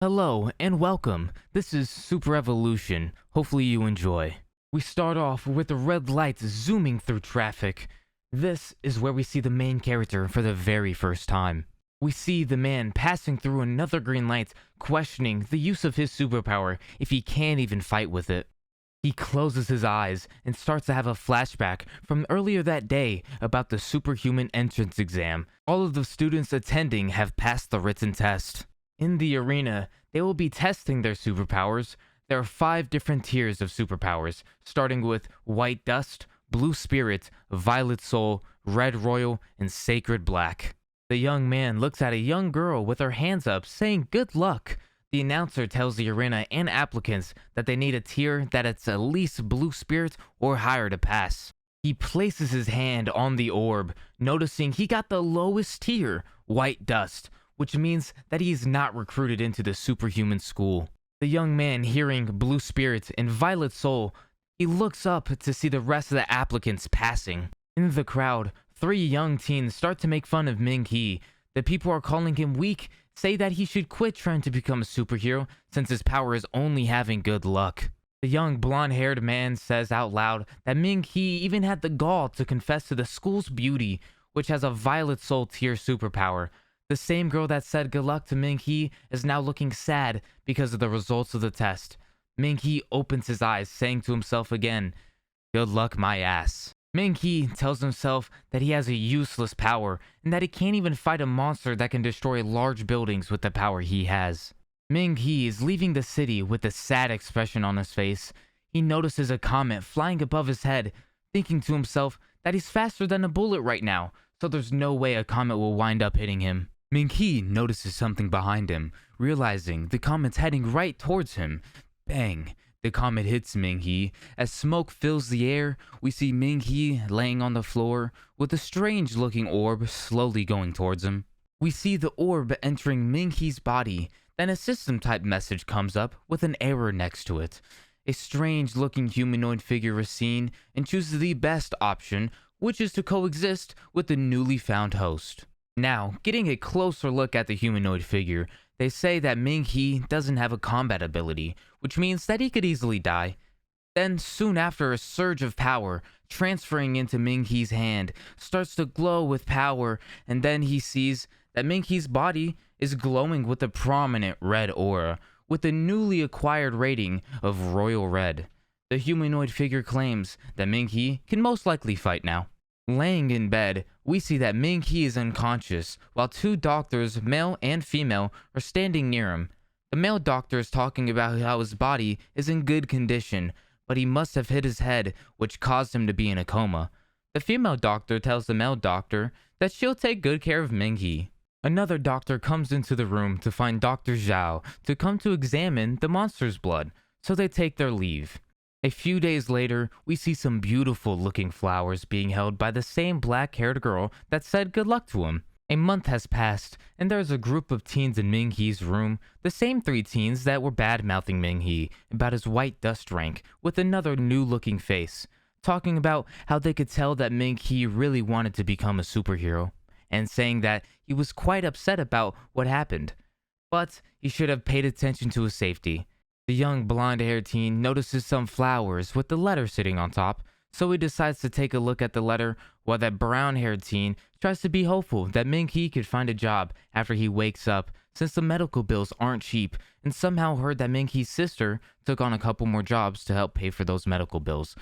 Hello and welcome. This is Super Evolution. Hopefully you enjoy. We start off with the red lights zooming through traffic. This is where we see the main character for the very first time. We see the man passing through another green light, questioning the use of his superpower if he can't even fight with it. He closes his eyes and starts to have a flashback from earlier that day about the Superhuman entrance exam. All of the students attending have passed the written test. In the arena, they will be testing their superpowers. There are 5 different tiers of superpowers, starting with White Dust, Blue Spirit, Violet Soul, Red Royal, and Sacred Black. The young man looks at a young girl with her hands up, saying good luck. The announcer tells the arena and applicants that they need a tier that it's at least Blue Spirit or higher to pass. He places his hand on the orb, noticing he got the lowest tier, White Dust, which means that he is not recruited into the Superhuman school. The young man, hearing Blue Spirit and Violet Soul, he looks up to see the rest of the applicants passing. In the crowd, 3 young teens start to make fun of Ming He. The people are calling him weak, say that he should quit trying to become a superhero since his power is only having good luck. The young blonde-haired man says out loud that Ming He even had the gall to confess to the school's beauty, which has a Violet Soul tier superpower. The same girl that said good luck to Ming He is now looking sad because of the results of the test. Ming He opens his eyes, saying to himself again, good luck my ass. Ming He tells himself that he has a useless power and that he can't even fight a monster that can destroy large buildings with the power he has. Ming He is leaving the city with a sad expression on his face. He notices a comet flying above his head, thinking to himself that he's faster than a bullet right now, so there's no way a comet will wind up hitting him. Ming He notices something behind him, realizing the comet's heading right towards him. Bang! The comet hits Ming He. As smoke fills the air, we see Ming He laying on the floor with a strange-looking orb slowly going towards him. We see the orb entering Ming He's body. Then a system-type message comes up with an error next to it. A strange-looking humanoid figure is seen and chooses the best option, which is to coexist with the newly found host. Now, getting a closer look at the humanoid figure, they say that Ming He doesn't have a combat ability, which means that he could easily die. Then, soon after, a surge of power, transferring into Ming He's hand, starts to glow with power, and then he sees that Ming He's body is glowing with a prominent red aura, with a newly acquired rating of Royal Red. The humanoid figure claims that Ming He can most likely fight now. Laying in bed, we see that Ming He is unconscious, while 2 doctors, male and female, are standing near him. The male doctor is talking about how his body is in good condition, but he must have hit his head, which caused him to be in a coma. The female doctor tells the male doctor that she'll take good care of Ming He. Another doctor comes into the room to find Dr. Zhao to come to examine the monster's blood, so they take their leave. A few days later, we see some beautiful looking flowers being held by the same black-haired girl that said good luck to him. A month has passed, and there is a group of teens in Ming He's room, the same 3 teens that were bad-mouthing Ming He about his white dust rank with another new-looking face, talking about how they could tell that Ming He really wanted to become a superhero, and saying that he was quite upset about what happened, but he should have paid attention to his safety. The young blonde-haired teen notices some flowers with the letter sitting on top, so he decides to take a look at the letter, while that brown-haired teen tries to be hopeful that Ming He could find a job after he wakes up, since the medical bills aren't cheap, and somehow heard that Ming He's sister took on a couple more jobs to help pay for those medical bills.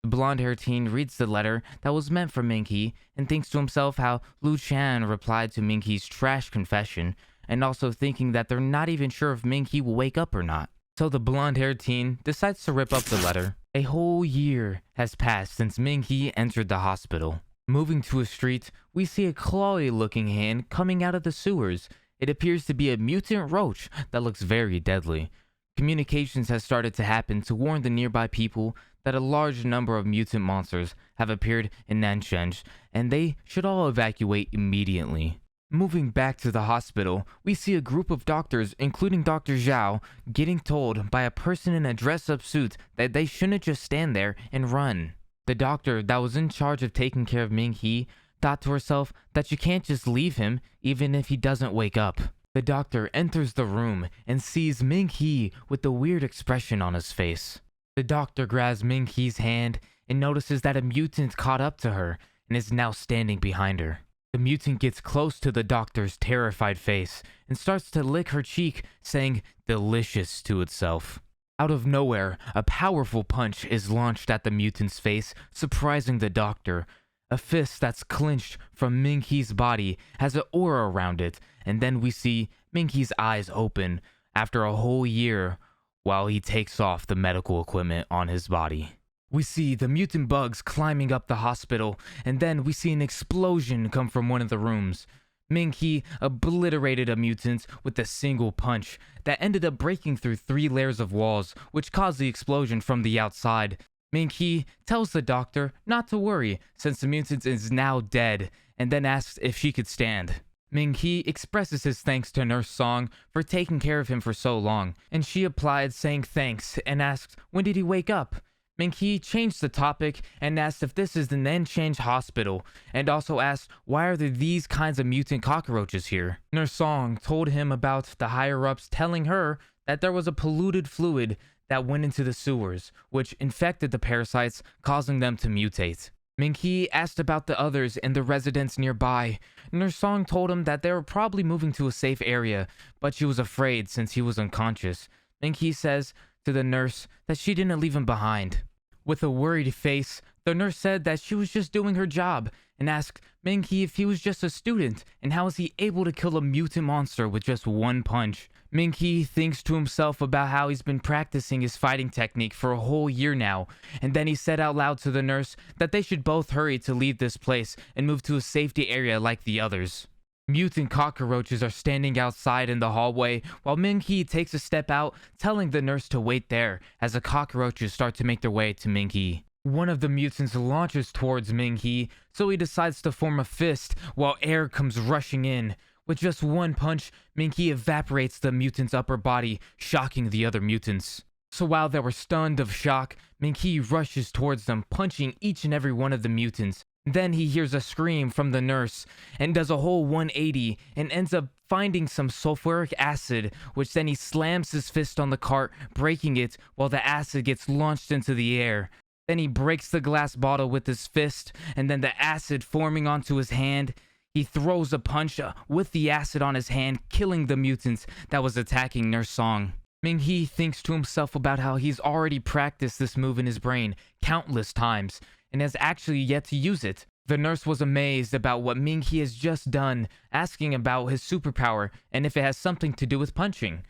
The blonde-haired teen reads the letter that was meant for Ming He and thinks to himself how Lu Chan replied to Ming He's trash confession, and also thinking that they're not even sure if Ming He will wake up or not. So the blonde-haired teen decides to rip up the letter. A whole year has passed since Ming He entered the hospital. Moving to a street, we see a clawy-looking hand coming out of the sewers. It appears to be a mutant roach that looks very deadly. Communications has started to happen to warn the nearby people that a large number of mutant monsters have appeared in Nansheng, and they should all evacuate immediately. Moving back to the hospital, we see a group of doctors, including Dr. Zhao, getting told by a person in a dress-up suit that they shouldn't just stand there and run. The doctor that was in charge of taking care of Ming He thought to herself that she can't just leave him even if he doesn't wake up. The doctor enters the room and sees Ming He with the weird expression on his face. The doctor grabs Ming He's hand and notices that a mutant caught up to her and is now standing behind her. The mutant gets close to the doctor's terrified face and starts to lick her cheek, saying "delicious" to itself. Out of nowhere, a powerful punch is launched at the mutant's face, surprising the doctor. A fist that's clenched from Ming He's body has an aura around it, and then we see Ming He's eyes open after a whole year while he takes off the medical equipment on his body. We see the mutant bugs climbing up the hospital, and then we see an explosion come from one of the rooms. Ming He obliterated a mutant with a single punch that ended up breaking through 3 layers of walls, which caused the explosion from the outside. Ming He tells the doctor not to worry since the mutant is now dead, and then asks if she could stand. Ming He expresses his thanks to Nurse Song for taking care of him for so long, and she replied saying thanks and asked when did he wake up. Ming He changed the topic and asked if this is the Nanshan hospital, and also asked why are there these kinds of mutant cockroaches here. Nurse Song told him about the higher-ups telling her that there was a polluted fluid that went into the sewers, which infected the parasites, causing them to mutate. Ming He asked about the others and the residents nearby. Nurse Song told him that they were probably moving to a safe area, but she was afraid since he was unconscious. Ming He says to the nurse that she didn't leave him behind. With a worried face, the nurse said that she was just doing her job and asked Ming He if he was just a student and how is he able to kill a mutant monster with just 1 punch. Ming He thinks to himself about how he's been practicing his fighting technique for a whole year now, and then he said out loud to the nurse that they should both hurry to leave this place and move to a safety area like the others. Mutant cockroaches are standing outside in the hallway while Ming He takes a step out, telling the nurse to wait there as the cockroaches start to make their way to Ming He. One of the mutants launches towards Ming He, so he decides to form a fist while air comes rushing in. With just 1 punch, Ming He evaporates the mutant's upper body, shocking the other mutants. So while they were stunned of shock, Ming He rushes towards them, punching each and every one of the mutants. Then he hears a scream from the nurse and does a whole 180 and ends up finding some sulfuric acid, which then he slams his fist on the cart, breaking it while the acid gets launched into the air. Then he breaks the glass bottle with his fist, and then the acid forming onto his hand. He throws a punch with the acid on his hand, killing the mutants that was attacking Nurse Song. Ming He thinks to himself about how he's already practiced this move in his brain countless times and has actually yet to use it. The nurse was amazed about what Ming He has just done, asking about his superpower and if it has something to do with punching.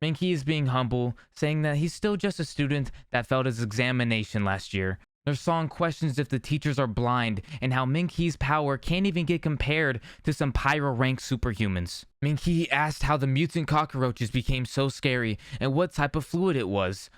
Ming He is being humble, saying that he's still just a student that failed his examination last year. Nurse Song questions if the teachers are blind and how Ming He's power can't even get compared to some pyro rank superhumans. Ming He asked how the mutant cockroaches became so scary and what type of fluid it was.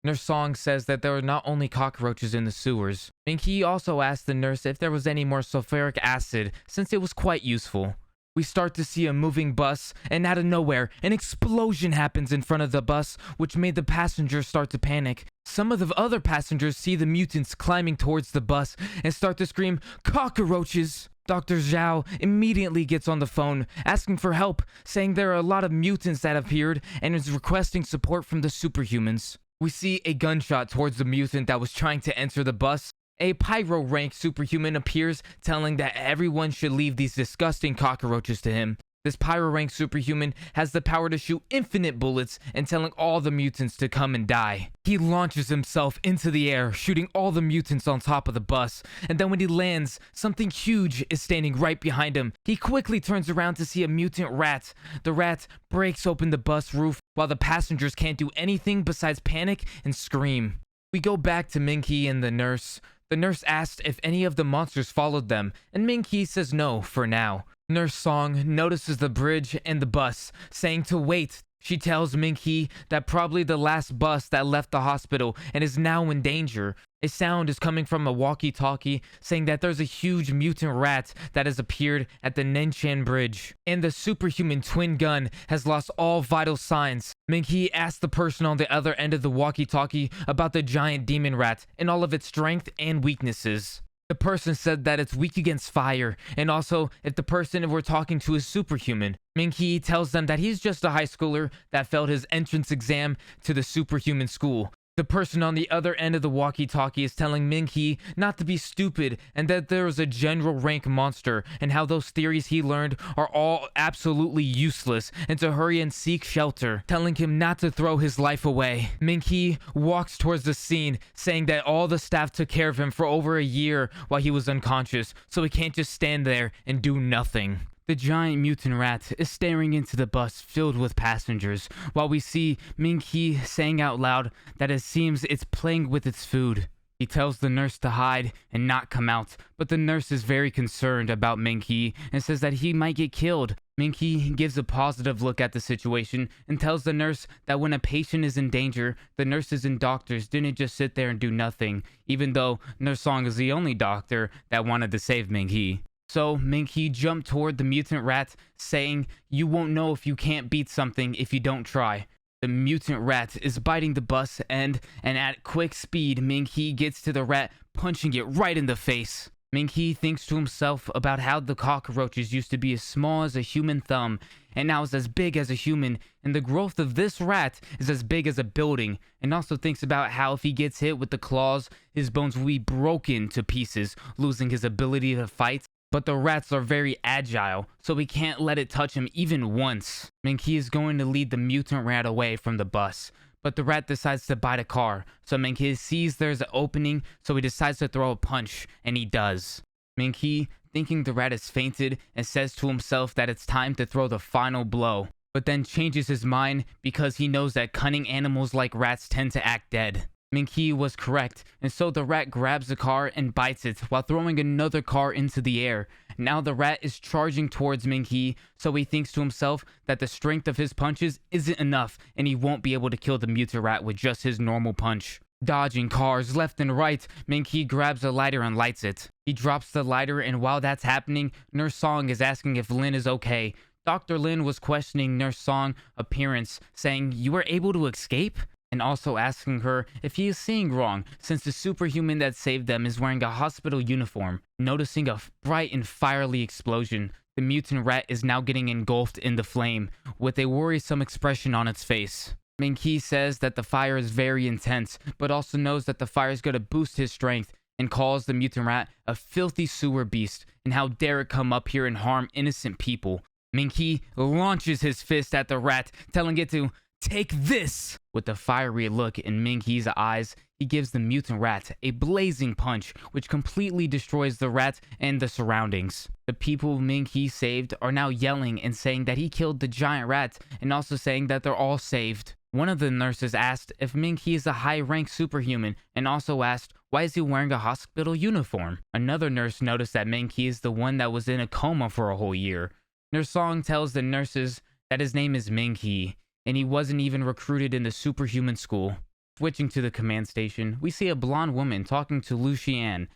Nurse Song says that there are not only cockroaches in the sewers. Ming He also asked the nurse if there was any more sulfuric acid, since it was quite useful. We start to see a moving bus, and out of nowhere, an explosion happens in front of the bus, which made the passengers start to panic. Some of the other passengers see the mutants climbing towards the bus and start to scream, "Cockroaches!" Dr. Zhao immediately gets on the phone, asking for help, saying there are a lot of mutants that appeared and is requesting support from the Superhumans. We see a gunshot towards the mutant that was trying to enter the bus. A pyro rank superhuman appears, telling that everyone should leave these disgusting cockroaches to him. This pyro rank superhuman has the power to shoot infinite bullets and telling all the mutants to come and die. He launches himself into the air, shooting all the mutants on top of the bus, and then when he lands, something huge is standing right behind him. He quickly turns around to see a mutant rat. The rat breaks open the bus roof while the passengers can't do anything besides panic and scream. We go back to Ming He and the nurse. The nurse asked if any of the monsters followed them, and Ming He says no for now. Nurse Song notices the bridge and the bus, saying to wait. She tells Ming He that probably the last bus that left the hospital and is now in danger. A sound is coming from a walkie-talkie saying that there's a huge mutant rat that has appeared at the Nanshan Bridge, and the superhuman twin gun has lost all vital signs. Ming He asks the person on the other end of the walkie-talkie about the giant demon rat and all of its strength and weaknesses. The person said that it's weak against fire, and also if the person we're talking to is superhuman. Ming He tells them that he's just a high schooler that failed his entrance exam to the superhuman school. The person on the other end of the walkie-talkie is telling Ming He not to be stupid and that there is a general rank monster and how those theories he learned are all absolutely useless and to hurry and seek shelter, telling him not to throw his life away. Ming He walks towards the scene saying that all the staff took care of him for over a year while he was unconscious, so he can't just stand there and do nothing. The giant mutant rat is staring into the bus filled with passengers, while we see Ming He saying out loud that it seems it's playing with its food. He tells the nurse to hide and not come out, but the nurse is very concerned about Ming He and says that he might get killed. Ming He gives a positive look at the situation and tells the nurse that when a patient is in danger, the nurses and doctors didn't just sit there and do nothing, even though Nurse Song is the only doctor that wanted to save Ming He. So Ming He jumped toward the mutant rat, saying, "You won't know if you can't beat something if you don't try." The mutant rat is biting the bus and at quick speed, Ming He gets to the rat, punching it right in the face. Ming He thinks to himself about how the cockroaches used to be as small as a human thumb, and now is as big as a human, and the growth of this rat is as big as a building, and also thinks about how if he gets hit with the claws, his bones will be broken to pieces, losing his ability to fight. But the rats are very agile, so we can't let it touch him even once. Ming He is going to lead the mutant rat away from the bus, but the rat decides to bite a car, so Ming He sees there's an opening, so he decides to throw a punch, and he does. Ming He, thinking the rat has fainted, and says to himself that it's time to throw the final blow, but then changes his mind because he knows that cunning animals like rats tend to act dead. Ming He was correct, and so the rat grabs the car and bites it while throwing another car into the air. Now the rat is charging towards Ming He, so he thinks to himself that the strength of his punches isn't enough and he won't be able to kill the mutant rat with just his normal punch. Dodging cars left and right, Ming He grabs a lighter and lights it. He drops the lighter, and while that's happening, Nurse Song is asking if Lin is okay. Dr. Lin was questioning Nurse Song's appearance, saying, "You were able to escape?" And also asking her if he is seeing wrong, since the superhuman that saved them is wearing a hospital uniform. Noticing a bright and fiery explosion, the mutant rat is now getting engulfed in the flame, with a worrisome expression on its face. Ming He says that the fire is very intense, but also knows that the fire is going to boost his strength, and calls the mutant rat a filthy sewer beast, and how dare it come up here and harm innocent people. Ming He launches his fist at the rat, telling it to "Take this!" With a fiery look in Ming He's eyes, he gives the mutant rat a blazing punch, which completely destroys the rat and the surroundings. The people Ming He saved are now yelling and saying that he killed the giant rat, and also saying that they're all saved. One of the nurses asked if Ming He is a high-ranked superhuman, and also asked why is he wearing a hospital uniform. Another nurse noticed that Ming He is the one that was in a coma for a whole year. Nurse Song tells the nurses that his name is Ming He, and he wasn't even recruited in the superhuman school. Switching to the command station, we see a blonde woman talking to Lu Xian,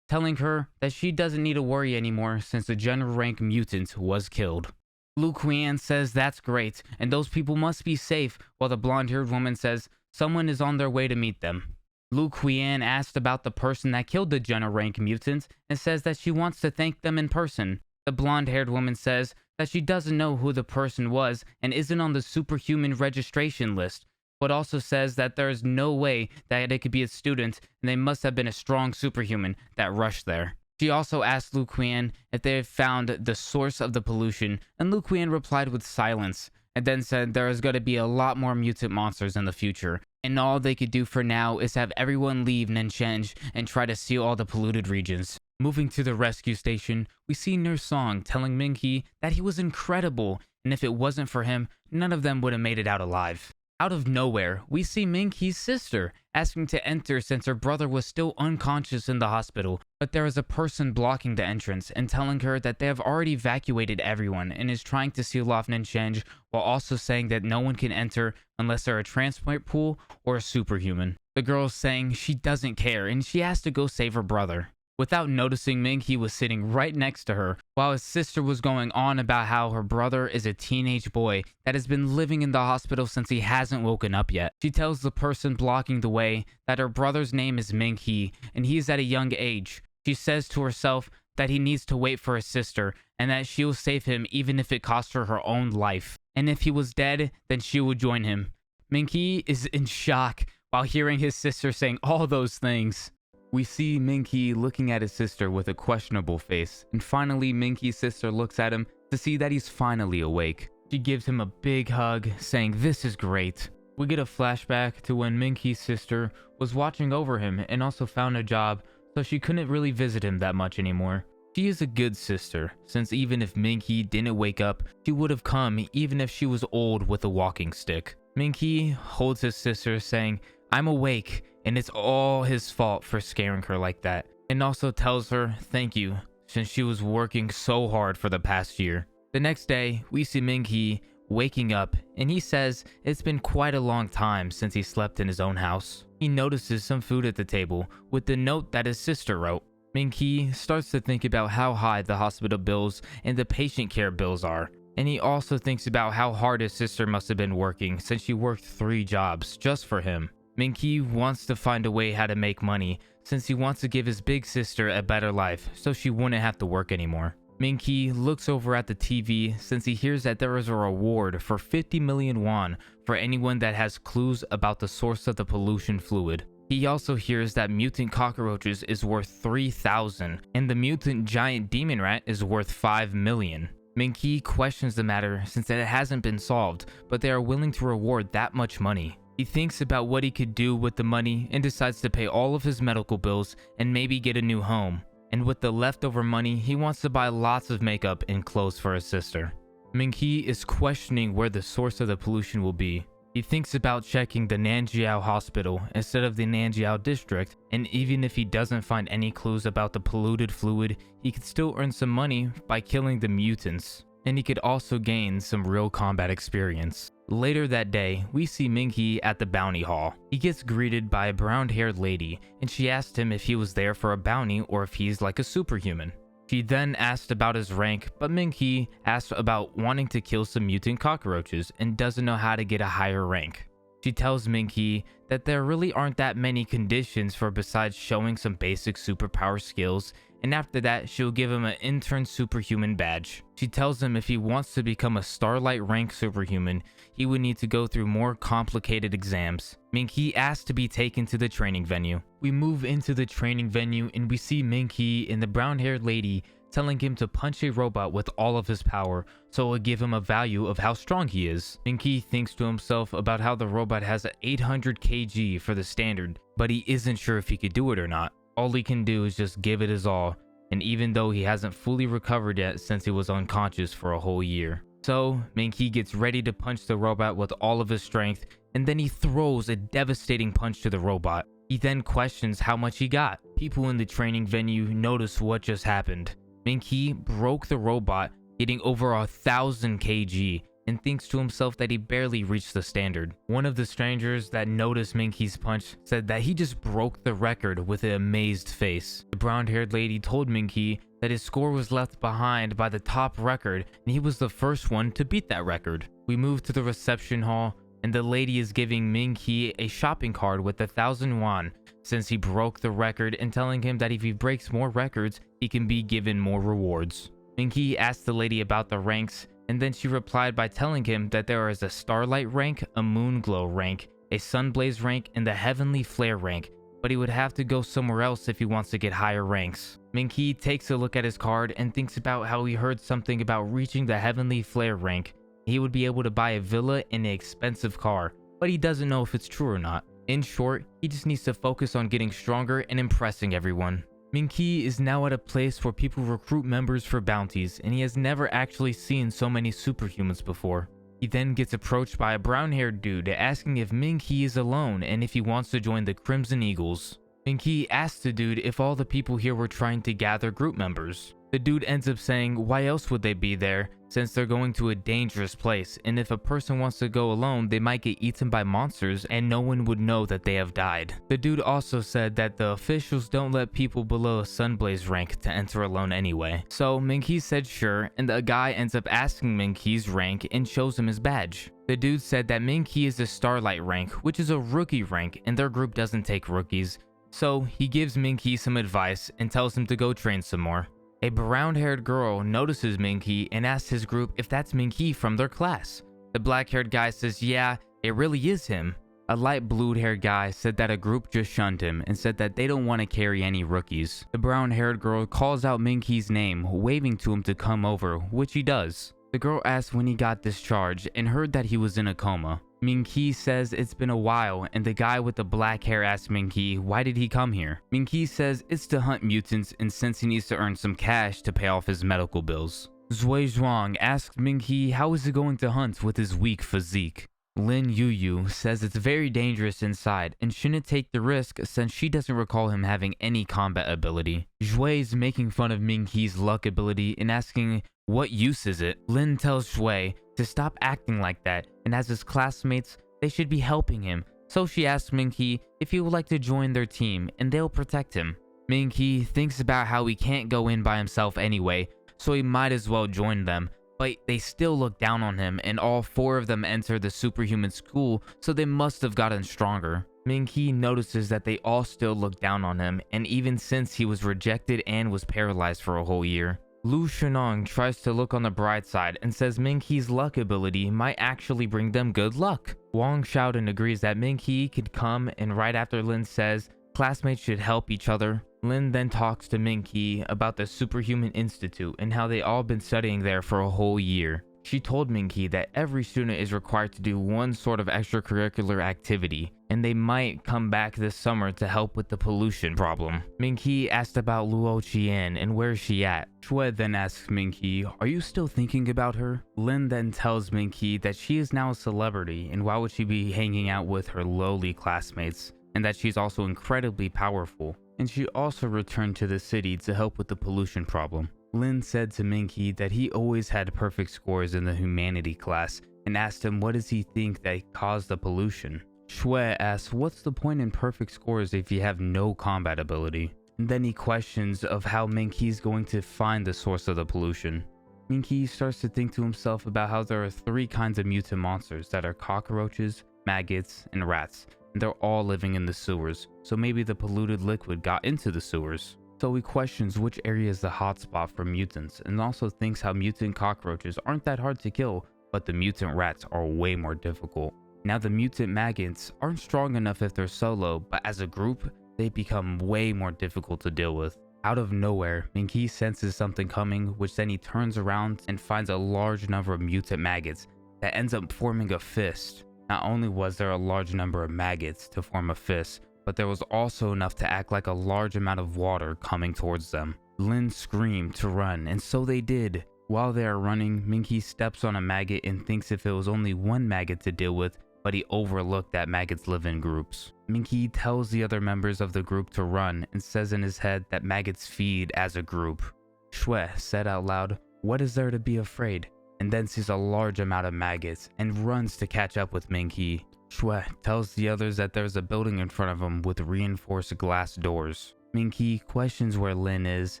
telling her that she doesn't need to worry anymore since the general rank mutant was killed. Lu Qian says that's great, and those people must be safe, while the blonde-haired woman says someone is on their way to meet them. Lu Qian asked about the person that killed the general rank mutant, and says that she wants to thank them in person. The blonde-haired woman says that she doesn't know who the person was and isn't on the superhuman registration list, but also says that there is no way that it could be a student and they must have been a strong superhuman that rushed there. She also asked Lu Qian if they had found the source of the pollution, and Lu Qian replied with silence, and then said there is going to be a lot more mutant monsters in the future, and all they could do for now is have everyone leave Nansheng and try to seal all the polluted regions. Moving to the rescue station, we see Nurse Song telling Ming He that he was incredible, and if it wasn't for him, none of them would have made it out alive. Out of nowhere, we see Ming He's sister asking to enter since her brother was still unconscious in the hospital, but there is a person blocking the entrance and telling her that they have already evacuated everyone and is trying to seal off Nansheng, while also saying that no one can enter unless they're a transport pool or a superhuman. The girl is saying she doesn't care and she has to go save her brother. Without noticing, Ming He was sitting right next to her, while his sister was going on about how her brother is a teenage boy that has been living in the hospital since he hasn't woken up yet. She tells the person blocking the way that her brother's name is Ming He, and he is at a young age. She says to herself that he needs to wait for his sister and that she'll save him even if it costs her her own life. And if he was dead, then she would join him. Ming He is in shock while hearing his sister saying all those things. We see Ming He looking at his sister with a questionable face, and finally Ming He's sister looks at him to see that he's finally awake. She gives him a big hug, saying this is great. We get a flashback to when Ming He's sister was watching over him and also found a job, so she couldn't really visit him that much anymore. She is a good sister, since even if Ming He didn't wake up, she would have come even if she was old with a walking stick. Ming He holds his sister, saying, I'm awake, and it's all his fault for scaring her like that, and also tells her thank you, since she was working so hard for the past year. The next day, we see Ming He waking up, and he says it's been quite a long time since he slept in his own house. He notices some food at the table with the note that his sister wrote. Ming He starts to think about how high the hospital bills and the patient care bills are, and he also thinks about how hard his sister must have been working since she worked 3 jobs just for him. Ming He wants to find a way how to make money since he wants to give his big sister a better life so she wouldn't have to work anymore. Ming He looks over at the TV since he hears that there is a reward for 50 million won for anyone that has clues about the source of the pollution fluid. He also hears that mutant cockroaches is worth 3,000 and the mutant giant demon rat is worth 5 million. Ming He questions the matter since it hasn't been solved, but they are willing to reward that much money. He thinks about what he could do with the money and decides to pay all of his medical bills and maybe get a new home. And with the leftover money, he wants to buy lots of makeup and clothes for his sister. Ming He is questioning where the source of the pollution will be. He thinks about checking the Nanjiao hospital instead of the Nanjiao district, and even if he doesn't find any clues about the polluted fluid, he could still earn some money by killing the mutants, and he could also gain some real combat experience. Later that day, we see Ming He at the bounty hall. He gets greeted by a brown-haired lady, and she asked him if he was there for a bounty or if he's like a superhuman. She then asked about his rank, but Ming He asked about wanting to kill some mutant cockroaches and doesn't know how to get a higher rank. She tells Ming He that there really aren't that many conditions for besides showing some basic superpower skills, and after that she'll give him an intern superhuman badge. She tells him if he wants to become a starlight rank superhuman, he would need to go through more complicated exams. Ming He asks to be taken to the training venue. We move into the training venue and we see Ming He and the brown-haired lady telling him to punch a robot with all of his power so it will give him a value of how strong he is. Ming He thinks to himself about how the robot has 800 kg for the standard, but he isn't sure if he could do it or not. All he can do is just give it his all, and even though he hasn't fully recovered yet since he was unconscious for a whole year. So, Ming He gets ready to punch the robot with all of his strength, and then he throws a devastating punch to the robot. He then questions how much he got. People in the training venue notice what just happened. Ming He broke the robot, getting over 1,000 kg, and thinks to himself that he barely reached the standard. One of the strangers that noticed Ming He's punch said that he just broke the record with an amazed face. The brown-haired lady told Ming He that his score was left behind by the top record and he was the first one to beat that record. We move to the reception hall and the lady is giving Ming He a shopping card with 1,000 won since he broke the record and telling him that if he breaks more records, he can be given more rewards. Ming He asked the lady about the ranks, and then she replied by telling him that there is a Starlight rank, a Moonglow rank, a Sunblaze rank, and the Heavenly Flare rank, but he would have to go somewhere else if he wants to get higher ranks. Ming He takes a look at his card and thinks about how he heard something about reaching the Heavenly Flare rank. He would be able to buy a villa and an expensive car, but he doesn't know if it's true or not. In short, he just needs to focus on getting stronger and impressing everyone. Ming He is now at a place where people recruit members for bounties, and he has never actually seen so many superhumans before. He then gets approached by a brown-haired dude asking if Ming He is alone and if he wants to join the Crimson Eagles. Ming He asks the dude if all the people here were trying to gather group members. The dude ends up saying why else would they be there since they're going to a dangerous place, and if a person wants to go alone they might get eaten by monsters and no one would know that they have died. The dude also said that the officials don't let people below a Sunblaze rank to enter alone anyway. So Ming He said sure, and the guy ends up asking Ming He's rank and shows him his badge. The dude said that Ming He is a Starlight rank, which is a rookie rank and their group doesn't take rookies, So he gives Ming He some advice and tells him to go train some more. A brown-haired girl notices Ming He and asks his group if that's Ming He from their class. The black-haired guy says yeah, it really is him. A light blue-haired guy said that a group just shunned him and said that they don't want to carry any rookies. The brown-haired girl calls out Ming He's name, waving to him to come over, which he does. The girl asks when he got discharged and heard that he was in a coma. Ming He says it's been a while, and the guy with the black hair asks Ming He why did he come here. Ming He says it's to hunt mutants, and since he needs to earn some cash to pay off his medical bills. Zui Zhuang asks Ming He how is he going to hunt with his weak physique. Lin Yu says it's very dangerous inside and shouldn't take the risk since she doesn't recall him having any combat ability. Zhui is making fun of Ming He's luck ability and asking what use is it. Lin tells Zhui to stop acting like that, and as his classmates, they should be helping him. So she asks Ming He if he would like to join their team and they'll protect him. Ming He thinks about how he can't go in by himself anyway, so he might as well join them. But they still look down on him, and all 4 of them enter the superhuman school, so they must have gotten stronger. Ming He notices that they all still look down on him, and even since he was rejected and was paralyzed for a whole year. Lu Shenong tries to look on the bright side and says Ming He's luck ability might actually bring them good luck. Wang Xiaodun agrees that Ming He could come, and right after Lin says classmates should help each other, Lin then talks to Ming He about the Superhuman Institute and how they all been studying there for a whole year. She told Ming He that every student is required to do one sort of extracurricular activity, and they might come back this summer to help with the pollution problem. Ming He asked about Luo Qian and where is she at. Shui then asks Ming He, are you still thinking about her? Lin then tells Ming He that she is now a celebrity and why would she be hanging out with her lowly classmates, and that she's also incredibly powerful. And she also returned to the city to help with the pollution problem. Lin said to Ming He that he always had perfect scores in the humanity class and asked him what does he think that caused the pollution. Shui asks what's the point in perfect scores if you have no combat ability. And then he questions of how Ming He's going to find the source of the pollution. Ming He starts to think to himself about how there are 3 kinds of mutant monsters that are cockroaches, maggots, and rats. And they're all living in the sewers, so maybe the polluted liquid got into the sewers. So he questions which area is the hotspot for mutants, and also thinks how mutant cockroaches aren't that hard to kill, but the mutant rats are way more difficult. Now the mutant maggots aren't strong enough if they're solo, but as a group, they become way more difficult to deal with. Out of nowhere, Ming He senses something coming, which then he turns around and finds a large number of mutant maggots that ends up forming a fist. Not only was there a large number of maggots to form a fist, but there was also enough to act like a large amount of water coming towards them. Lin screamed to run, and so they did. While they are running, Ming He steps on a maggot and thinks if it was only one maggot to deal with, but he overlooked that maggots live in groups. Ming He tells the other members of the group to run and says in his head that maggots feed as a group. Shui said out loud, what is there to be afraid? And then sees a large amount of maggots and runs to catch up with Ming He. Shui tells the others that there's a building in front of him with reinforced glass doors. Ming He questions where Lin is,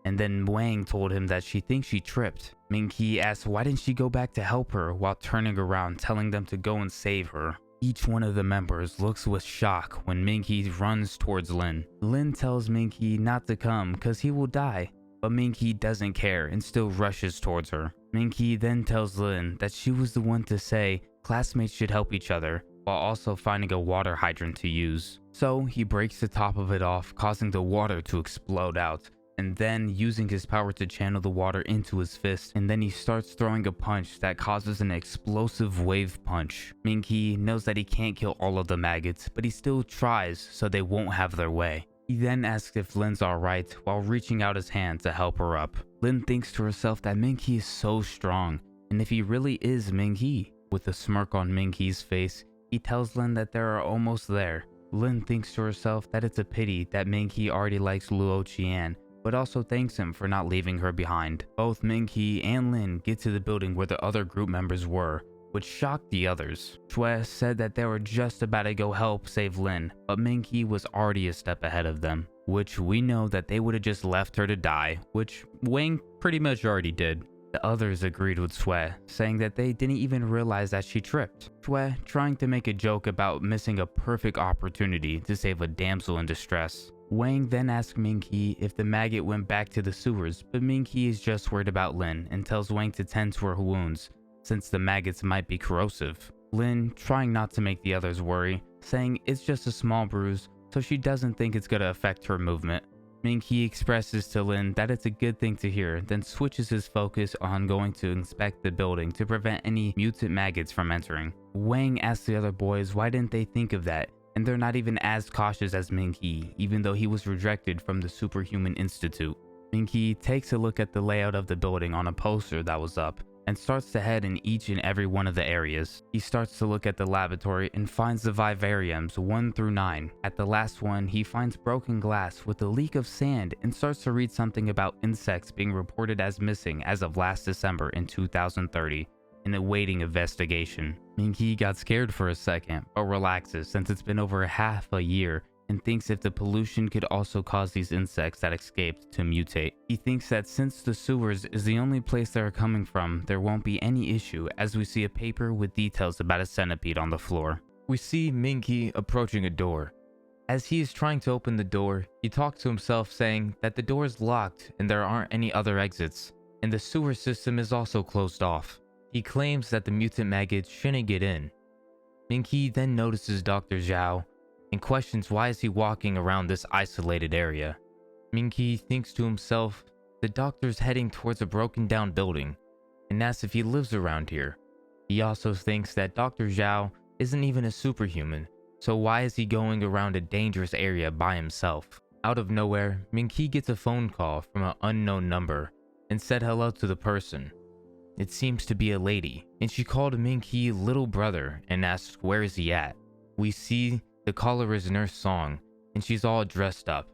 and then Wang told him that she thinks she tripped. Ming He asks why didn't she go back to help her while turning around telling them to go and save her. Each one of the members looks with shock when Ming He runs towards Lin. Lin tells Ming He not to come cause he will die, but Ming He doesn't care and still rushes towards her. Ming He then tells Lin that she was the one to say classmates should help each other, while also finding a water hydrant to use. So he breaks the top of it off, causing the water to explode out, and then using his power to channel the water into his fist, and then he starts throwing a punch that causes an explosive wave punch. Ming He knows that he can't kill all of the maggots, but he still tries so they won't have their way. He then asks if Lin's alright while reaching out his hand to help her up. Lin thinks to herself that Ming He is so strong, and if he really is Ming He. With a smirk on Ming He's face, he tells Lin that they are almost there. Lin thinks to herself that it's a pity that Ming He already likes Luo Qian, but also thanks him for not leaving her behind. Both Ming He and Lin get to the building where the other group members were, which shocked the others. Shui said that they were just about to go help save Lin, but Ming He was already a step ahead of them, which we know that they would have just left her to die, which Wang pretty much already did. The others agreed with Shui, saying that they didn't even realize that she tripped. Shui trying to make a joke about missing a perfect opportunity to save a damsel in distress. Wang then asks Ming He if the maggot went back to the sewers, but Ming He is just worried about Lin and tells Wang to tend to her wounds, since the maggots might be corrosive. Lin, trying not to make the others worry, saying it's just a small bruise, so she doesn't think it's gonna affect her movement. Ming He expresses to Lin that it's a good thing to hear, then switches his focus on going to inspect the building to prevent any mutant maggots from entering. Wang asks the other boys why didn't they think of that, and they're not even as cautious as Ming He, even though he was rejected from the Superhuman Institute. Ming He takes a look at the layout of the building on a poster that was up, and starts to head in each and every one of the areas. He starts to look at the laboratory and finds the vivariums 1 through 9. At the last one, he finds broken glass with a leak of sand and starts to read something about insects being reported as missing as of last December in 2030, and awaiting investigation. Ming He got scared for a second, but relaxes since it's been over half a year and thinks if the pollution could also cause these insects that escaped to mutate. He thinks that since the sewers is the only place they are coming from, there won't be any issue, as we see a paper with details about a centipede on the floor. We see Ming He approaching a door. As he is trying to open the door, he talks to himself saying that the door is locked and there aren't any other exits, and the sewer system is also closed off. He claims that the mutant maggots shouldn't get in. Ming He then notices Dr. Zhao and questions why is he walking around this isolated area. Ming He thinks to himself the doctor's heading towards a broken down building and asks if he lives around here. He also thinks that Dr. Zhao isn't even a superhuman, so why is he going around a dangerous area by himself? Out of nowhere, Ming He gets a phone call from an unknown number and said hello to the person. It seems to be a lady, and she called Ming He little brother and asked where is he at. We see the caller is Nurse Song, and she's all dressed up.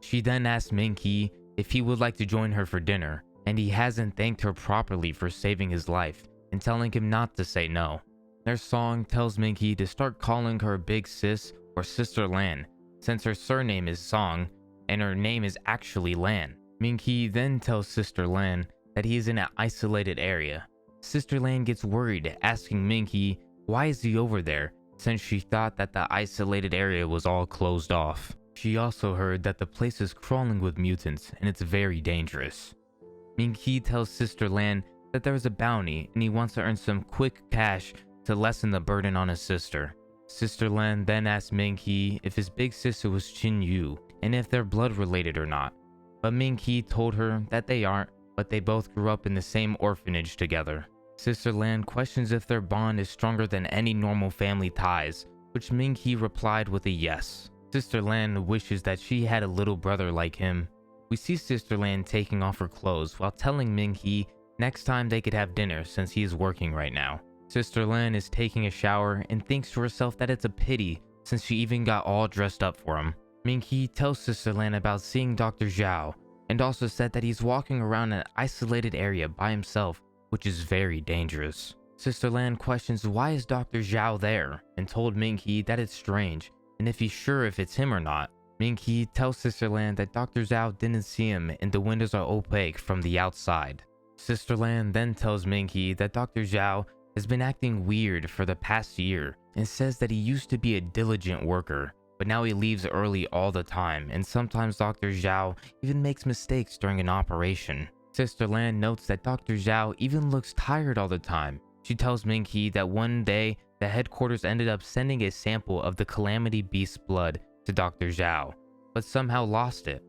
She then asks Ming He if he would like to join her for dinner, and he hasn't thanked her properly for saving his life and telling him not to say no. Nurse Song tells Ming He to start calling her Big Sis or Sister Lan, since her surname is Song and her name is actually Lan. Ming He then tells Sister Lan that he is in an isolated area. Sister Lan gets worried, asking Ming He why is he over there, since she thought that the isolated area was all closed off. She also heard that the place is crawling with mutants and it's very dangerous. Ming He tells Sister Lan that there is a bounty and he wants to earn some quick cash to lessen the burden on his sister. Sister Lan then asks Ming He if his big sister was Chin Yu and if they're blood related or not, but Ming He told her that they aren't, but they both grew up in the same orphanage together. Sister Lan questions if their bond is stronger than any normal family ties, which Ming He replied with a yes. Sister Lan wishes that she had a little brother like him. We see Sister Lan taking off her clothes while telling Ming He next time they could have dinner since he is working right now. Sister Lan is taking a shower and thinks to herself that it's a pity since she even got all dressed up for him. Ming He tells Sister Lan about seeing Dr. Zhao and also said that he's walking around an isolated area by himself, which is very dangerous. Sister Lan questions why is Dr. Zhao there and told Ming He that it's strange and if he's sure if it's him or not. Ming He tells Sister Lan that Dr. Zhao didn't see him and the windows are opaque from the outside. Sister Lan then tells Ming He that Dr. Zhao has been acting weird for the past year and says that he used to be a diligent worker, but now he leaves early all the time and sometimes Dr. Zhao even makes mistakes during an operation. Sister Lan notes that Dr. Zhao even looks tired all the time. She tells Ming He that one day the headquarters ended up sending a sample of the Calamity Beast's blood to Dr. Zhao, but somehow lost it.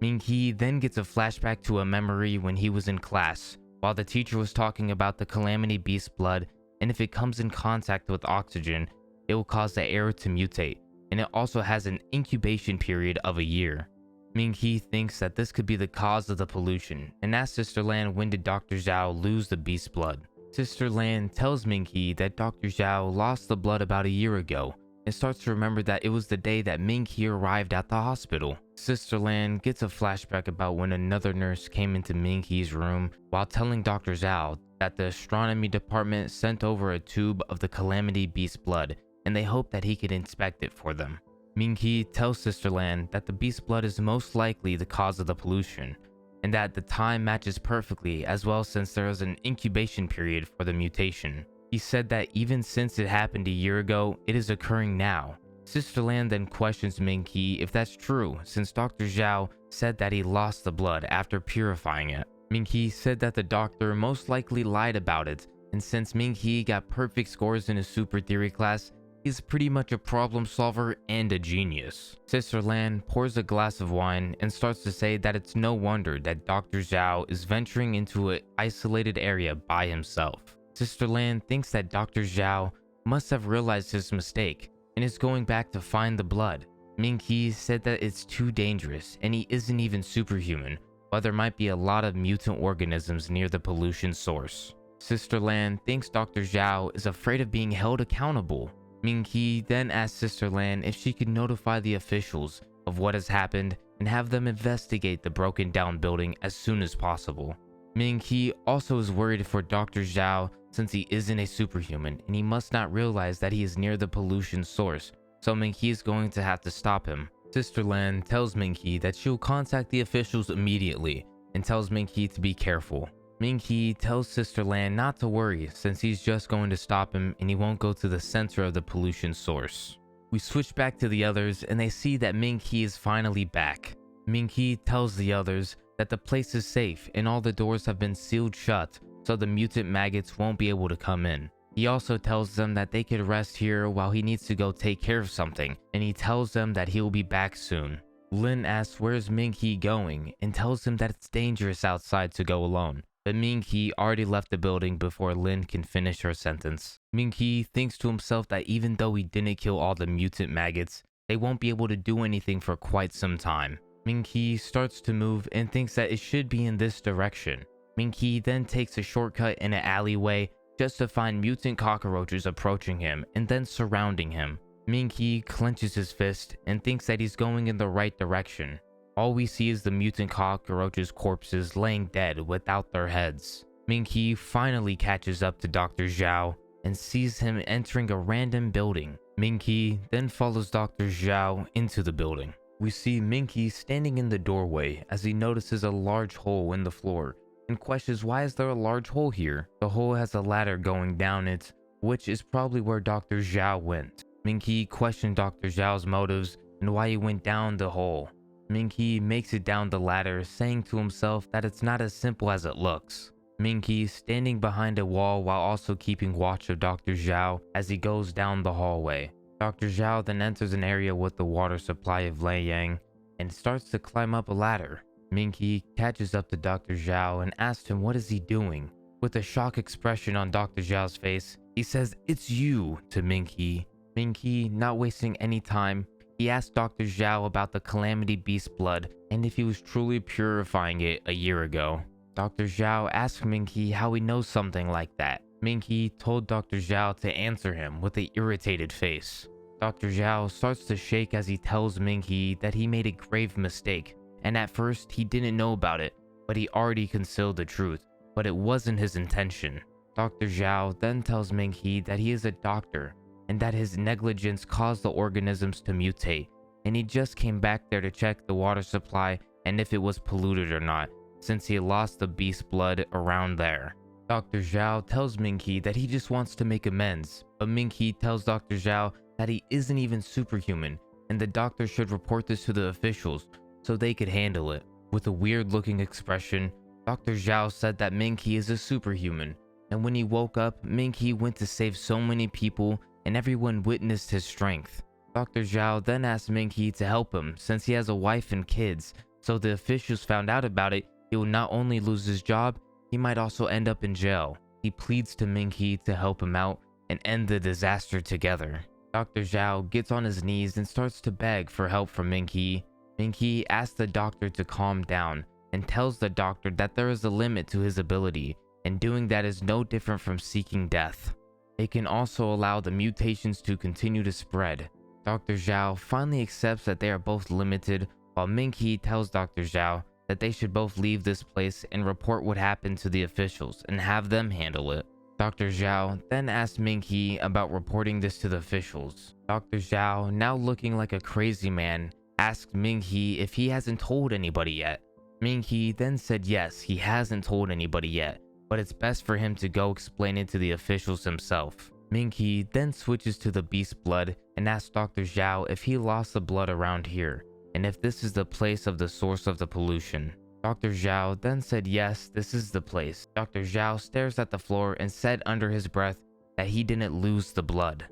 Ming He then gets a flashback to a memory when he was in class, while the teacher was talking about the Calamity Beast's blood, and if it comes in contact with oxygen, it will cause the air to mutate, and it also has an incubation period of a year. Ming He thinks that this could be the cause of the pollution, and asks Sister Lan when did Dr. Zhao lose the beast blood. Sister Lan tells Ming He that Dr. Zhao lost the blood about a year ago, and starts to remember that it was the day that Ming He arrived at the hospital. Sister Lan gets a flashback about when another nurse came into Ming He's room while telling Dr. Zhao that the astronomy department sent over a tube of the Calamity Beast blood, and they hope that he could inspect it for them. Ming He tells Sister Lan that the beast blood is most likely the cause of the pollution, and that the time matches perfectly as well since there is an incubation period for the mutation. He said that even since it happened a year ago, it is occurring now, Sister Lan then questions Ming He if that's true, since Dr. Zhao said that he lost the blood after purifying it. Ming He said that the doctor most likely lied about it, and since Ming He got perfect scores in his super theory class, he's pretty much a problem solver and a genius. Sister Lan pours a glass of wine and starts to say that it's no wonder that Dr. Zhao is venturing into an isolated area by himself. Sister Lan thinks that Dr. Zhao must have realized his mistake and is going back to find the blood. Ming He said that it's too dangerous and he isn't even superhuman, but there might be a lot of mutant organisms near the pollution source. Sister Lan thinks Dr. Zhao is afraid of being held accountable. Ming He then asks Sister Lan if she could notify the officials of what has happened and have them investigate the broken down building as soon as possible. Ming He also is worried for Dr. Zhao since he isn't a superhuman and he must not realize that he is near the pollution source, so Ming He is going to have to stop him. Sister Lan tells Ming He that she'll contact the officials immediately and tells Ming He to be careful. Ming He tells Sister Lan not to worry since he's just going to stop him and he won't go to the center of the pollution source. We switch back to the others and they see that Ming He is finally back. Ming He tells the others that the place is safe and all the doors have been sealed shut so the mutant maggots won't be able to come in. He also tells them that they could rest here while he needs to go take care of something, and he tells them that he will be back soon. Lin asks where's Ming He going and tells him that it's dangerous outside to go alone, but Ming He already left the building before Lin can finish her sentence. Ming He thinks to himself that even though he didn't kill all the mutant maggots, they won't be able to do anything for quite some time. Ming He starts to move and thinks that it should be in this direction. Ming He then takes a shortcut in an alleyway just to find mutant cockroaches approaching him and then surrounding him. Ming He clenches his fist and thinks that he's going in the right direction. All we see is the mutant cockroaches' corpses laying dead without their heads. Ming He finally catches up to Dr. Zhao and sees him entering a random building. Ming He then follows Dr. Zhao into the building. We see Ming He standing in the doorway as he notices a large hole in the floor and questions why is there a large hole here. The hole has a ladder going down it, which is probably where Dr. Zhao went. Ming He questioned Dr. Zhao's motives and why he went down the hole. Ming He makes it down the ladder, saying to himself that it's not as simple as it looks. Ming He standing behind a wall while also keeping watch of Dr. Zhao as he goes down the hallway. Dr. Zhao then enters an area with the water supply of Lei Yang and starts to climb up a ladder. Ming He catches up to Dr. Zhao and asks him what is he doing. With a shock expression on Dr. Zhao's face, he says, "It's you," to Ming He. Ming He, not wasting any time, he asks Dr. Zhao about the Calamity Beast blood and if he was truly purifying it a year ago. Dr. Zhao asks Ming He how he knows something like that. Ming He told Dr. Zhao to answer him with an irritated face. Dr. Zhao starts to shake as he tells Ming He that he made a grave mistake, and at first he didn't know about it, but he already concealed the truth, but it wasn't his intention. Dr. Zhao then tells Ming He that he is a doctor, and that his negligence caused the organisms to mutate, and he just came back there to check the water supply and if it was polluted or not, since he lost the beast blood around there. Dr. Zhao tells Ming He that he just wants to make amends, but Ming He tells Dr. Zhao that he isn't even superhuman, and the doctor should report this to the officials so they could handle it. With a weird looking expression, Dr. Zhao said that Ming He is a superhuman, and when he woke up, Ming He went to save so many people and everyone witnessed his strength. Dr. Zhao then asked Ming He to help him since he has a wife and kids, so the officials found out about it, he will not only lose his job, he might also end up in jail. He pleads to Ming He to help him out and end the disaster together. Dr. Zhao gets on his knees and starts to beg for help from Ming He. Ming He asks the doctor to calm down and tells the doctor that there is a limit to his ability, and doing that is no different from seeking death. They can also allow the mutations to continue to spread. Dr. Zhao finally accepts that they are both limited, while Ming He tells Dr. Zhao that they should both leave this place and report what happened to the officials and have them handle it. Dr. Zhao then asks Ming He about reporting this to the officials. Dr. Zhao, now looking like a crazy man, asked Ming He if he hasn't told anybody yet. Ming He then said yes, he hasn't told anybody yet, but it's best for him to go explain it to the officials himself. Ming He then switches to the beast blood and asks Dr. Zhao if he lost the blood around here, and if this is the place of the source of the pollution. Dr. Zhao then said yes, this is the place. Dr. Zhao stares at the floor and said under his breath that he didn't lose the blood.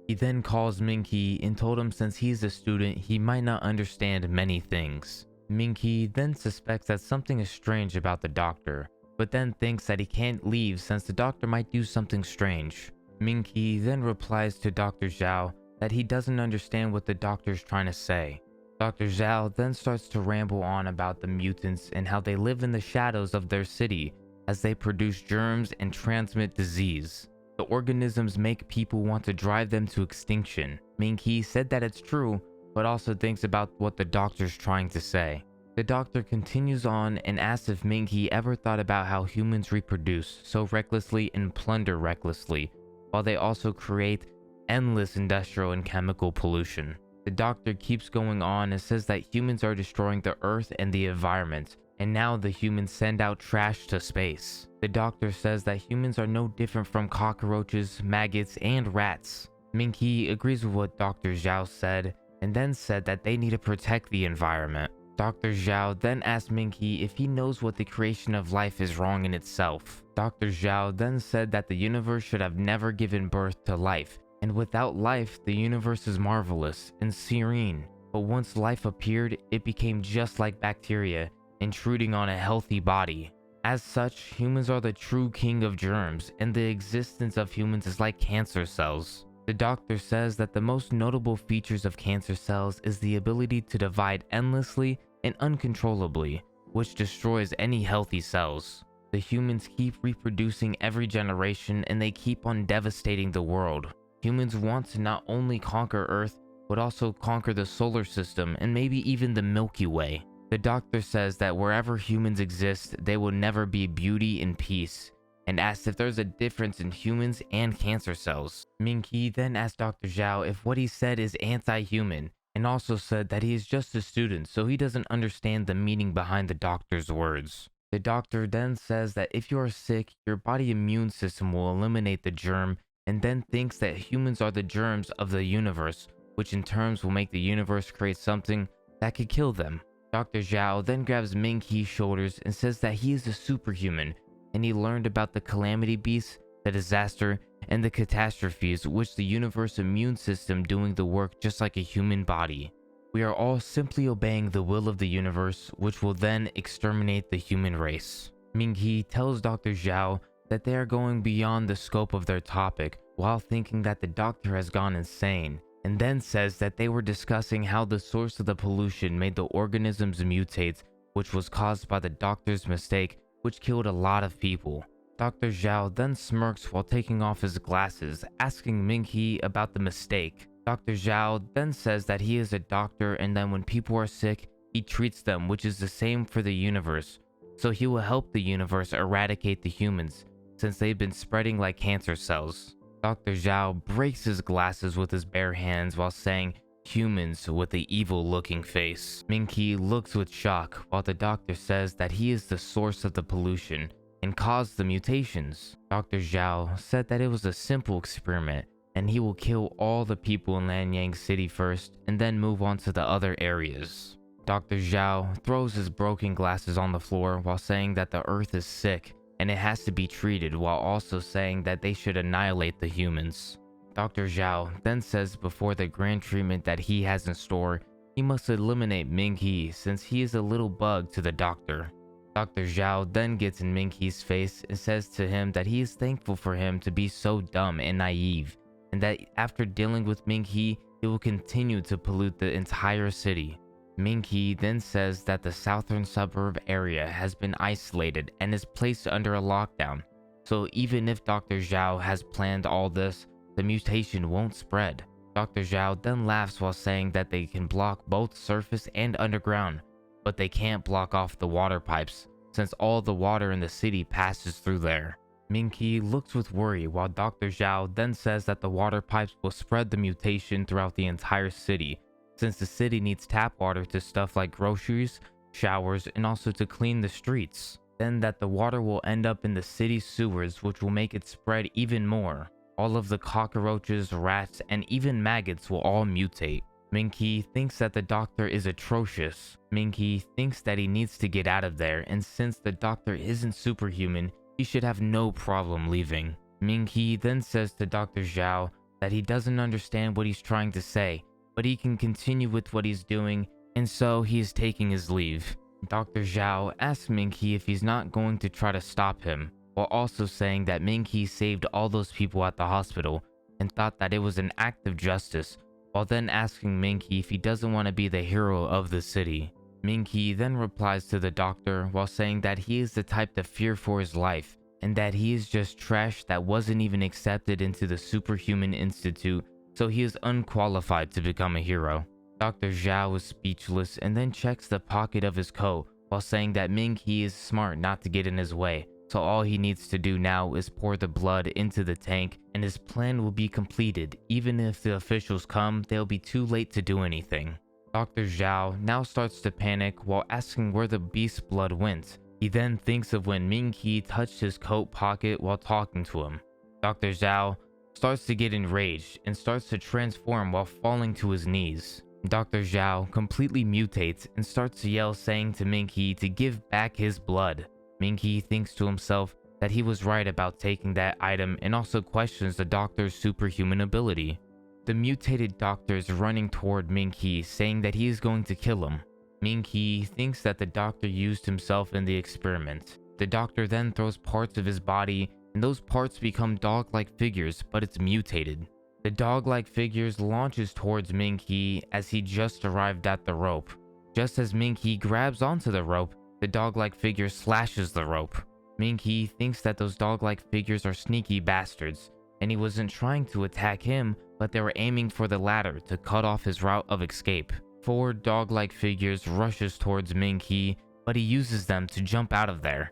He then calls Ming He and told him since he's a student, he might not understand many things. Ming He then suspects that something is strange about the doctor, but then thinks that he can't leave since the doctor might do something strange. Ming He then replies to Dr. Zhao that he doesn't understand what the doctor's trying to say. Dr. Zhao then starts to ramble on about the mutants and how they live in the shadows of their city as they produce germs and transmit disease. The organisms make people want to drive them to extinction. Ming He said that it's true, but also thinks about what the doctor's trying to say. The doctor continues on and asks if Ming He ever thought about how humans reproduce so recklessly and plunder recklessly, while they also create endless industrial and chemical pollution. The doctor keeps going on and says that humans are destroying the earth and the environment, and now the humans send out trash to space. The doctor says that humans are no different from cockroaches, maggots, and rats. Ming He agrees with what Dr. Zhao said, and then said that they need to protect the environment. Dr. Zhao then asked Ming He if he knows what the creation of life is wrong in itself. Dr. Zhao then said that the universe should have never given birth to life, and without life, the universe is marvelous and serene. But once life appeared, it became just like bacteria, intruding on a healthy body. As such, humans are the true king of germs, and the existence of humans is like cancer cells. The doctor says that the most notable features of cancer cells is the ability to divide endlessly and uncontrollably, which destroys any healthy cells. The humans keep reproducing every generation, and they keep on devastating the world. Humans want to not only conquer Earth, but also conquer the solar system and maybe even the Milky Way. The doctor says that wherever humans exist, they will never be beauty and peace, and asks if there's a difference in humans and cancer cells. Ming He then asked Dr. Zhao if what he said is anti-human, and also said that he is just a student, so he doesn't understand the meaning behind the doctor's words. The doctor then says that if you are sick, your body immune system will eliminate the germ, and then thinks that humans are the germs of the universe, which in turn will make the universe create something that could kill them. Dr. Zhao then grabs Ming He's shoulders and says that he is a superhuman, and he learned about the calamity beasts, the disaster, and the catastrophes, which the universe immune system doing the work just like a human body. We are all simply obeying the will of the universe, which will then exterminate the human race. Ming He tells Dr. Zhao that they are going beyond the scope of their topic while thinking that the doctor has gone insane, and then says that they were discussing how the source of the pollution made the organisms mutate, which was caused by the doctor's mistake, which killed a lot of people. Dr. Zhao then smirks while taking off his glasses, asking Ming He about the mistake. Dr. Zhao then says that he is a doctor, and then when people are sick, he treats them, which is the same for the universe. So he will help the universe eradicate the humans, since they've been spreading like cancer cells. Dr. Zhao breaks his glasses with his bare hands while saying humans with the evil looking face. Ming He looks with shock while the doctor says that he is the source of the pollution and caused the mutations. Dr. Zhao said that it was a simple experiment and he will kill all the people in Lanyang City first and then move on to the other areas. Dr. Zhao throws his broken glasses on the floor while saying that the earth is sick and it has to be treated, while also saying that they should annihilate the humans. Dr. Zhao then says before the grand treatment that he has in store, he must eliminate Ming He since he is a little bug to the doctor. Dr. Zhao then gets in Ming He's face and says to him that he is thankful for him to be so dumb and naive, and that after dealing with Ming He, he will continue to pollute the entire city. Ming He then says that the southern suburb area has been isolated and is placed under a lockdown, so even if Dr. Zhao has planned all this, the mutation won't spread. Dr. Zhao then laughs while saying that they can block both surface and underground, but they can't block off the water pipes, since all the water in the city passes through there. Ming He looks with worry while Dr. Zhao then says that the water pipes will spread the mutation throughout the entire city, since the city needs tap water to stuff like groceries, showers, and also to clean the streets. Then that the water will end up in the city sewers, which will make it spread even more. All of the cockroaches, rats, and even maggots will all mutate. Ming He thinks that the doctor is atrocious. Ming He thinks that he needs to get out of there, and since the doctor isn't superhuman, he should have no problem leaving. Ming He then says to Dr. Zhao that he doesn't understand what he's trying to say, but he can continue with what he's doing, and so he is taking his leave. Dr. Zhao asks Ming He if he's not going to try to stop him, while also saying that Ming He saved all those people at the hospital and thought that it was an act of justice, while then asking Ming He if he doesn't want to be the hero of the city. Ming He then replies to the doctor while saying that he is the type to fear for his life, and that he is just trash that wasn't even accepted into the Superhuman Institute, so he is unqualified to become a hero. Dr. Zhao is speechless and then checks the pocket of his coat while saying that Ming He is smart not to get in his way, so all he needs to do now is pour the blood into the tank and his plan will be completed. Even if the officials come, they'll be too late to do anything. Dr. Zhao now starts to panic while asking where the beast's blood went. He then thinks of when Ming He touched his coat pocket while talking to him. Dr. Zhao starts to get enraged and starts to transform while falling to his knees. Dr. Zhao completely mutates and starts to yell, saying to Ming He to give back his blood. Ming He thinks to himself that he was right about taking that item and also questions the doctor's superhuman ability. The mutated doctor is running toward Ming He, saying that he is going to kill him. Ming He thinks that the doctor used himself in the experiment. The doctor then throws parts of his body, and those parts become dog-like figures, but it's mutated. The dog-like figures launches towards Ming He as he just arrived at the rope. Just as Ming He grabs onto the rope, the dog-like figure slashes the rope. Ming He thinks that those dog-like figures are sneaky bastards, and he wasn't trying to attack him, but they were aiming for the ladder to cut off his route of escape. 4 dog-like figures rushes towards Ming He, but he uses them to jump out of there.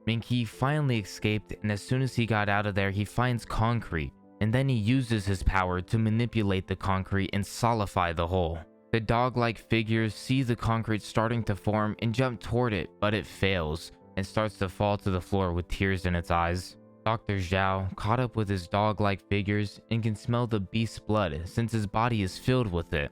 Ming He finally escaped, and as soon as he got out of there, he finds concrete, and then he uses his power to manipulate the concrete and solidify the hole. The dog-like figures see the concrete starting to form and jump toward it, but it fails and starts to fall to the floor with tears in its eyes. Dr. Zhao caught up with his dog-like figures and can smell the beast's blood since his body is filled with it.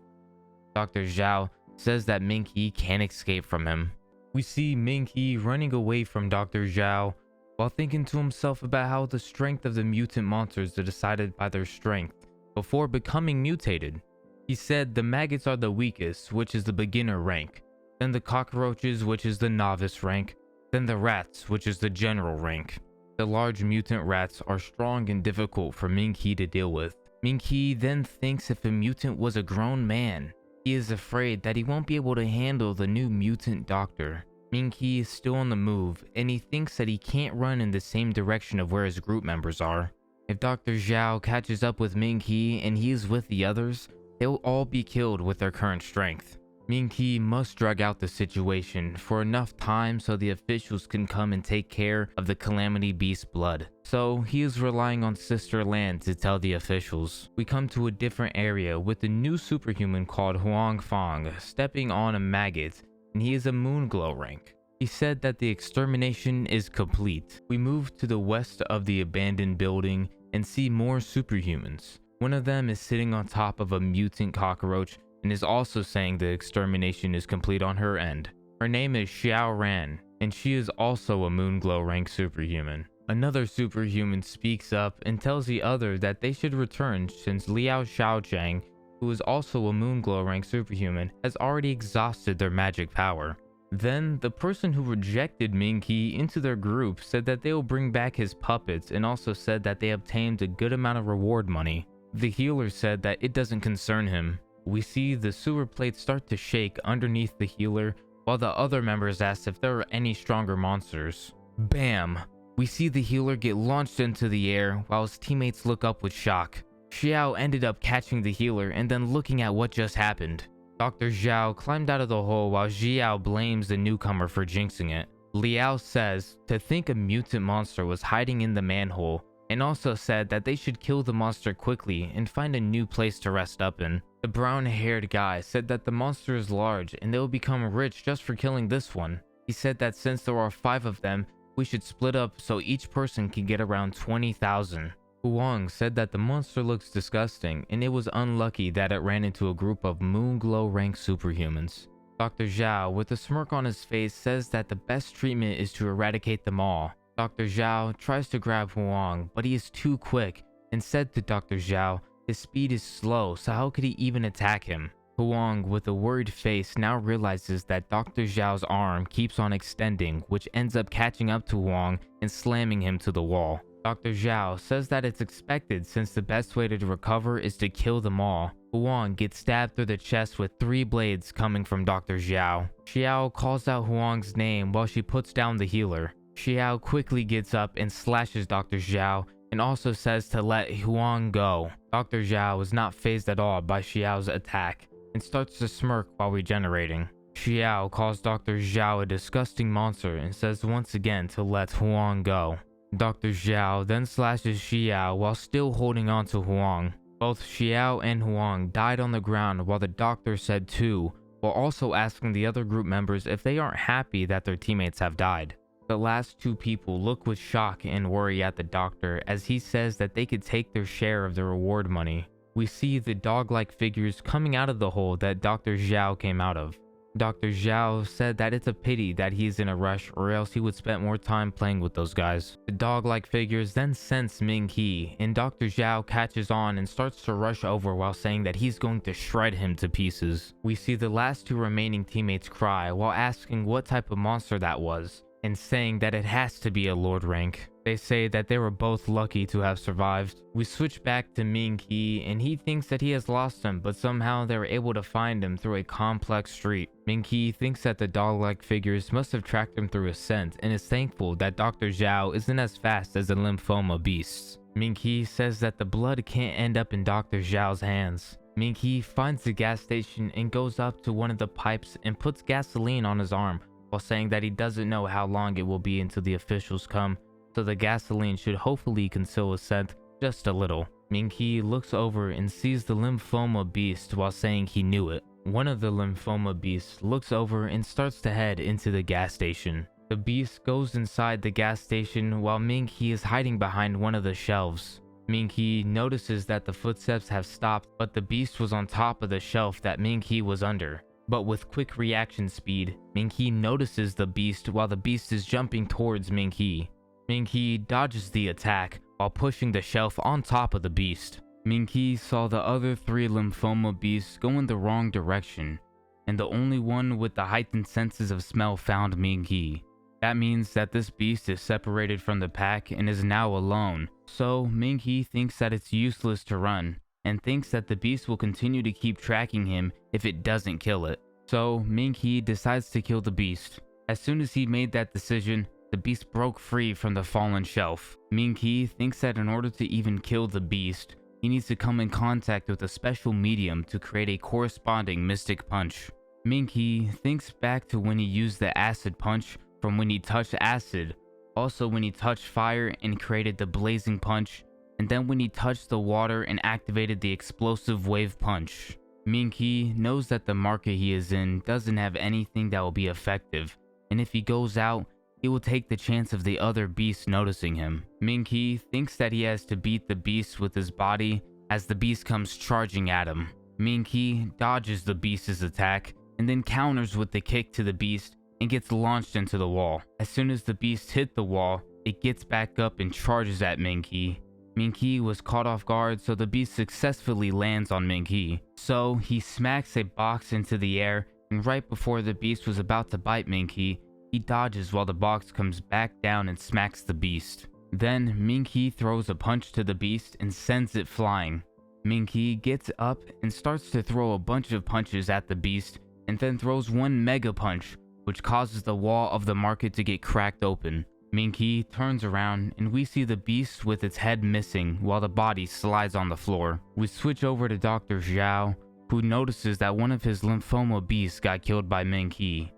Dr. Zhao says that Ming He can't escape from him. We see Ming He running away from Dr. Zhao while thinking to himself about how the strength of the mutant monsters are decided by their strength before becoming mutated. He said the maggots are the weakest, which is the beginner rank, then the cockroaches, which is the novice rank, then the rats, which is the general rank. The large mutant rats are strong and difficult for Ming He to deal with. Ming He then thinks if a mutant was a grown man, he is afraid that he won't be able to handle the new mutant doctor. Ming He is still on the move, and he thinks that he can't run in the same direction of where his group members are. If Dr. Zhao catches up with Ming He and he is with the others, they will all be killed with their current strength. Ming He must drag out the situation for enough time so the officials can come and take care of the Calamity Beast's blood. So he is relying on Sister Land to tell the officials. We come to a different area with a new superhuman called Huang Fang stepping on a maggot, and he is a Moonglow rank. He said that the extermination is complete. We move to the west of the abandoned building and see more superhumans. One of them is sitting on top of a mutant cockroach and is also saying the extermination is complete on her end. Her name is Xiao Ran, and she is also a Moonglow rank superhuman. Another superhuman speaks up and tells the other that they should return since Liao Xiaojiang, who is also a Moonglow rank superhuman, has already exhausted their magic power. Then, the person who rejected Ming He into their group said that they will bring back his puppets and also said that they obtained a good amount of reward money. The healer said that it doesn't concern him. We see the sewer plates start to shake underneath the healer while the other members asked if there are any stronger monsters. Bam! We see the healer get launched into the air while his teammates look up with shock. Xiao ended up catching the healer and then looking at what just happened. Dr. Zhao climbed out of the hole while Xiao blames the newcomer for jinxing it. Liao says to think a mutant monster was hiding in the manhole and also said that they should kill the monster quickly and find a new place to rest up in. The brown-haired guy said that the monster is large and they will become rich just for killing this one. He said that since there are 5 of them, we should split up so each person can get around 20,000. Huang said that the monster looks disgusting and it was unlucky that it ran into a group of Moonglow rank superhumans. Dr. Zhao, with a smirk on his face, says that the best treatment is to eradicate them all. Dr. Zhao tries to grab Huang, but he is too quick, and said to Dr. Zhao, his speed is slow, so how could he even attack him? Huang, with a worried face, now realizes that Dr. Zhao's arm keeps on extending, which ends up catching up to Huang and slamming him to the wall. Dr. Zhao says that it's expected since the best way to recover is to kill them all. Huang gets stabbed through the chest with 3 blades coming from Dr. Zhao. Xiao calls out Huang's name while she puts down the healer. Xiao quickly gets up and slashes Dr. Zhao and also says to let Huang go. Dr. Zhao is not fazed at all by Xiao's attack and starts to smirk while regenerating. Xiao calls Dr. Zhao a disgusting monster and says once again to let Huang go. Dr. Zhao then slashes Xiao while still holding on to Huang. Both Xiao and Huang died on the ground while the doctor said too, while also asking the other group members if they aren't happy that their teammates have died. The last 2 people look with shock and worry at the doctor as he says that they could take their share of the reward money. We see the dog-like figures coming out of the hole that Dr. Zhao came out of. Dr. Zhao said that it's a pity that he's in a rush or else he would spend more time playing with those guys. The dog-like figures then sense Ming He, and Dr. Zhao catches on and starts to rush over while saying that he's going to shred him to pieces. We see the last 2 remaining teammates cry while asking what type of monster that was, and saying that it has to be a Lord rank. They say that they were both lucky to have survived. We switch back to Ming He, and he thinks that he has lost him, but somehow they were able to find him through a complex street. Ming He thinks that the dog-like figures must have tracked him through a scent, and is thankful that Dr. Zhao isn't as fast as the lymphoma beasts. Ming He says that the blood can't end up in Dr. Zhao's hands. Ming He finds the gas station and goes up to one of the pipes and puts gasoline on his arm, while saying that he doesn't know how long it will be until the officials come, so the gasoline should hopefully conceal a scent just a little. Ming He looks over and sees the lymphoma beast while saying he knew it. One of the lymphoma beasts looks over and starts to head into the gas station. The beast goes inside the gas station while Ming He is hiding behind one of the shelves. Ming He notices that the footsteps have stopped, but the beast was on top of the shelf that Ming He was under. But with quick reaction speed, Ming He notices the beast while the beast is jumping towards Ming He. Ming He dodges the attack while pushing the shelf on top of the beast. Ming He saw the other 3 lymphoma beasts go in the wrong direction, and the only one with the heightened senses of smell found Ming He. That means that this beast is separated from the pack and is now alone, so Ming He thinks that it's useless to run, and thinks that the beast will continue to keep tracking him if it doesn't kill it. So Ming He decides to kill the beast. As soon as he made that decision, the beast broke free from the fallen shelf. Ming He thinks that in order to even kill the beast, he needs to come in contact with a special medium to create a corresponding mystic punch. Ming He thinks back to when he used the acid punch from when he touched acid, also when he touched fire and created the blazing punch, and then when he touched the water and activated the explosive wave punch. Ming He knows that the market he is in doesn't have anything that will be effective, and if he goes out, he will take the chance of the other beast noticing him. Ming He thinks that he has to beat the beast with his body as the beast comes charging at him. Ming He dodges the beast's attack and then counters with the kick to the beast and gets launched into the wall. As soon as the beast hit the wall, it gets back up and charges at Ming He. Ming He was caught off guard, so the beast successfully lands on Ming He. So he smacks a box into the air, and right before the beast was about to bite Ming He dodges while the box comes back down and smacks the beast. Then Ming He throws a punch to the beast and sends it flying. Ming He gets up and starts to throw a bunch of punches at the beast, and then throws one mega punch, which causes the wall of the market to get cracked open. Ming He turns around and we see the beast with its head missing while the body slides on the floor. We switch over to Dr. Zhao, who notices that one of his lymphoma beasts got killed by Ming He.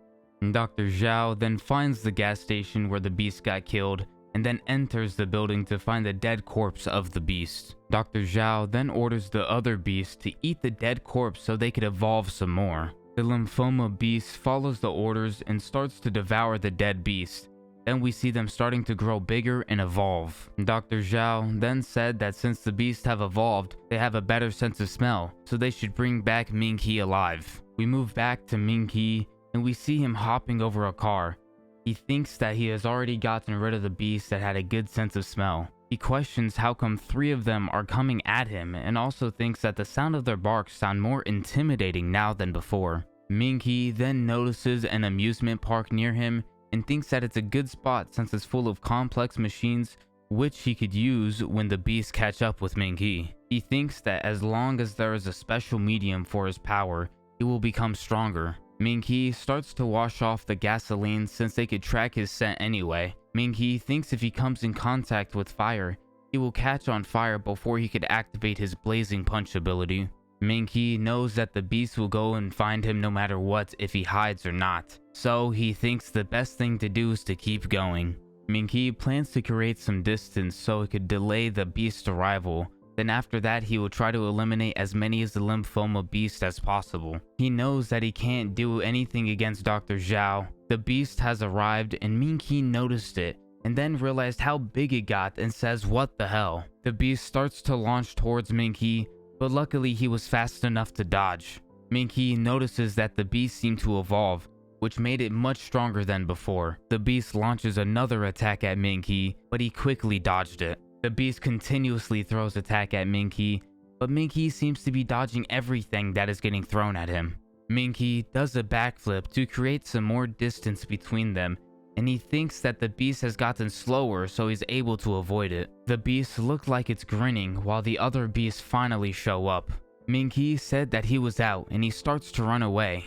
Dr. Zhao then finds the gas station where the beast got killed and then enters the building to find the dead corpse of the beast. Dr. Zhao then orders the other beast to eat the dead corpse so they could evolve some more. The lymphoma beast follows the orders and starts to devour the dead beast, Then we see them starting to grow bigger and evolve. Dr. Zhao then said that since the beasts have evolved, they have a better sense of smell, so they should bring back Ming He alive. We move back to Ming He, and we see him hopping over a car. He thinks that he has already gotten rid of the beasts that had a good sense of smell. He questions how come 3 of them are coming at him, and also thinks that the sound of their barks sound more intimidating now than before. Ming He then notices an amusement park near him and thinks that it's a good spot since it's full of complex machines which he could use when the beasts catch up with Ming He. He thinks that as long as there is a special medium for his power, he will become stronger. Ming He starts to wash off the gasoline since they could track his scent anyway. Ming He thinks if he comes in contact with fire, he will catch on fire before he could activate his blazing punch ability. Ming He knows that the beast will go and find him no matter what if he hides or not, so he thinks the best thing to do is to keep going. Ming He plans to create some distance so it could delay the beast's arrival. Then after that, he will try to eliminate as many of the lymphoma beasts as possible. He knows that he can't do anything against Dr. Zhao. The beast has arrived and Ming He noticed it and then realized how big it got and says what the hell. The beast starts to launch towards Ming He, but luckily he was fast enough to dodge. Ming He notices that the beast seemed to evolve, which made it much stronger than before. The beast launches another attack at Ming He, but he quickly dodged it. The beast continuously throws attack at Ming He, but Ming He seems to be dodging everything that is getting thrown at him. Ming He does a backflip to create some more distance between them, and he thinks that the beast has gotten slower so he's able to avoid it. The beast looked like it's grinning while the other beasts finally show up. Ming He said that he was out and he starts to run away.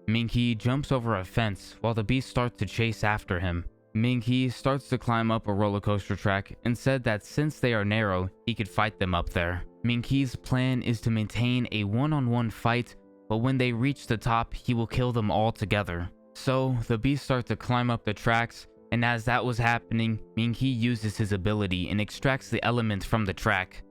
Ming He jumps over a fence while the beast starts to chase after him. Ming He starts to climb up a roller coaster track and said that since they are narrow, he could fight them up there. Ming He's plan is to maintain a one-on-one fight, but when they reach the top, he will kill them all together. So the beasts start to climb up the tracks, and as that was happening, Ming He uses his ability and extracts the element from the track.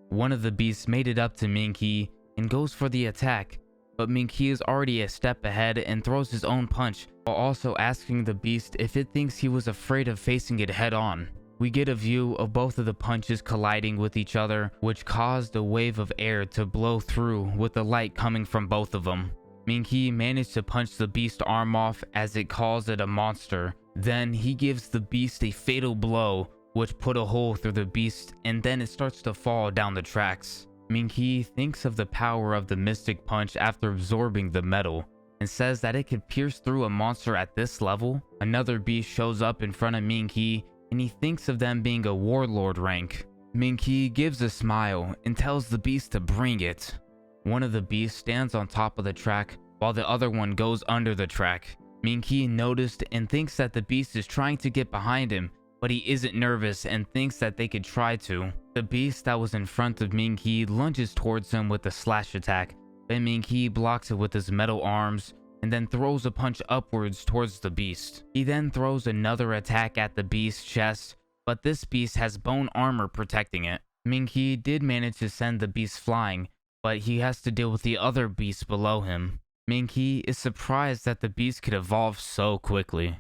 One of the beasts made it up to Ming He and goes for the attack, but Ming He is already a step ahead and throws his own punch, while also asking the beast if it thinks he was afraid of facing it head on. We get a view of both of the punches colliding with each other, which caused a wave of air to blow through with the light coming from both of them. Ming He managed to punch the beast's arm off as it calls it a monster. Then he gives the beast a fatal blow, which put a hole through the beast, and then it starts to fall down the tracks. Ming He thinks of the power of the mystic punch after absorbing the metal, and says that it could pierce through a monster at this level. Another beast shows up in front of Ming He, and he thinks of them being a warlord rank. Ming He gives a smile and tells the beast to bring it. One of the beasts stands on top of the track, while the other one goes under the track. Ming He noticed and thinks that the beast is trying to get behind him, but he isn't nervous and thinks that they could try to. The beast that was in front of Ming He lunges towards him with a slash attack, but Ming He blocks it with his metal arms and then throws a punch upwards towards the beast. He then throws another attack at the beast's chest, but this beast has bone armor protecting it. Ming He did manage to send the beast flying, but he has to deal with the other beasts below him. Ming He is surprised that the beast could evolve so quickly.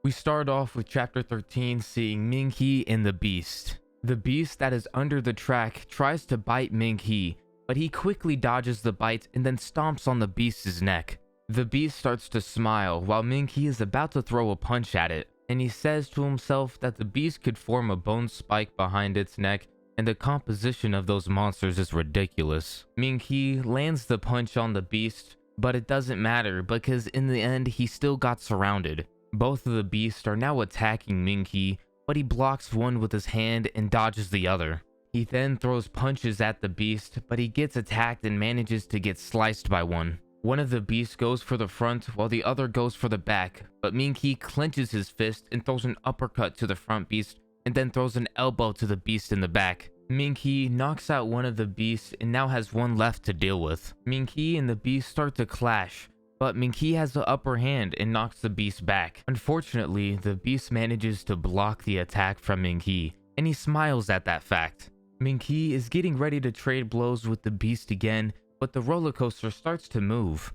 We start off with chapter 13 seeing Ming He and the beast. The beast that is under the track tries to bite Ming He, but he quickly dodges the bite and then stomps on the beast's neck. The beast starts to smile while Ming He is about to throw a punch at it, and he says to himself that the beast could form a bone spike behind its neck, and the composition of those monsters is ridiculous. Ming He lands the punch on the beast, but it doesn't matter because in the end he still got surrounded. Both of the beasts are now attacking Ming He, but he blocks one with his hand and dodges the other. He then throws punches at the beast, but he gets attacked and manages to get sliced by one. One of the beasts goes for the front while the other goes for the back, but Ming He clenches his fist and throws an uppercut to the front beast and then throws an elbow to the beast in the back. Ming He knocks out one of the beasts and now has one left to deal with. Ming He and the beast start to clash, but Ming He has the upper hand and knocks the beast back. Unfortunately, the beast manages to block the attack from Ming He, and he smiles at that fact. Ming He is getting ready to trade blows with the beast again, but the roller coaster starts to move.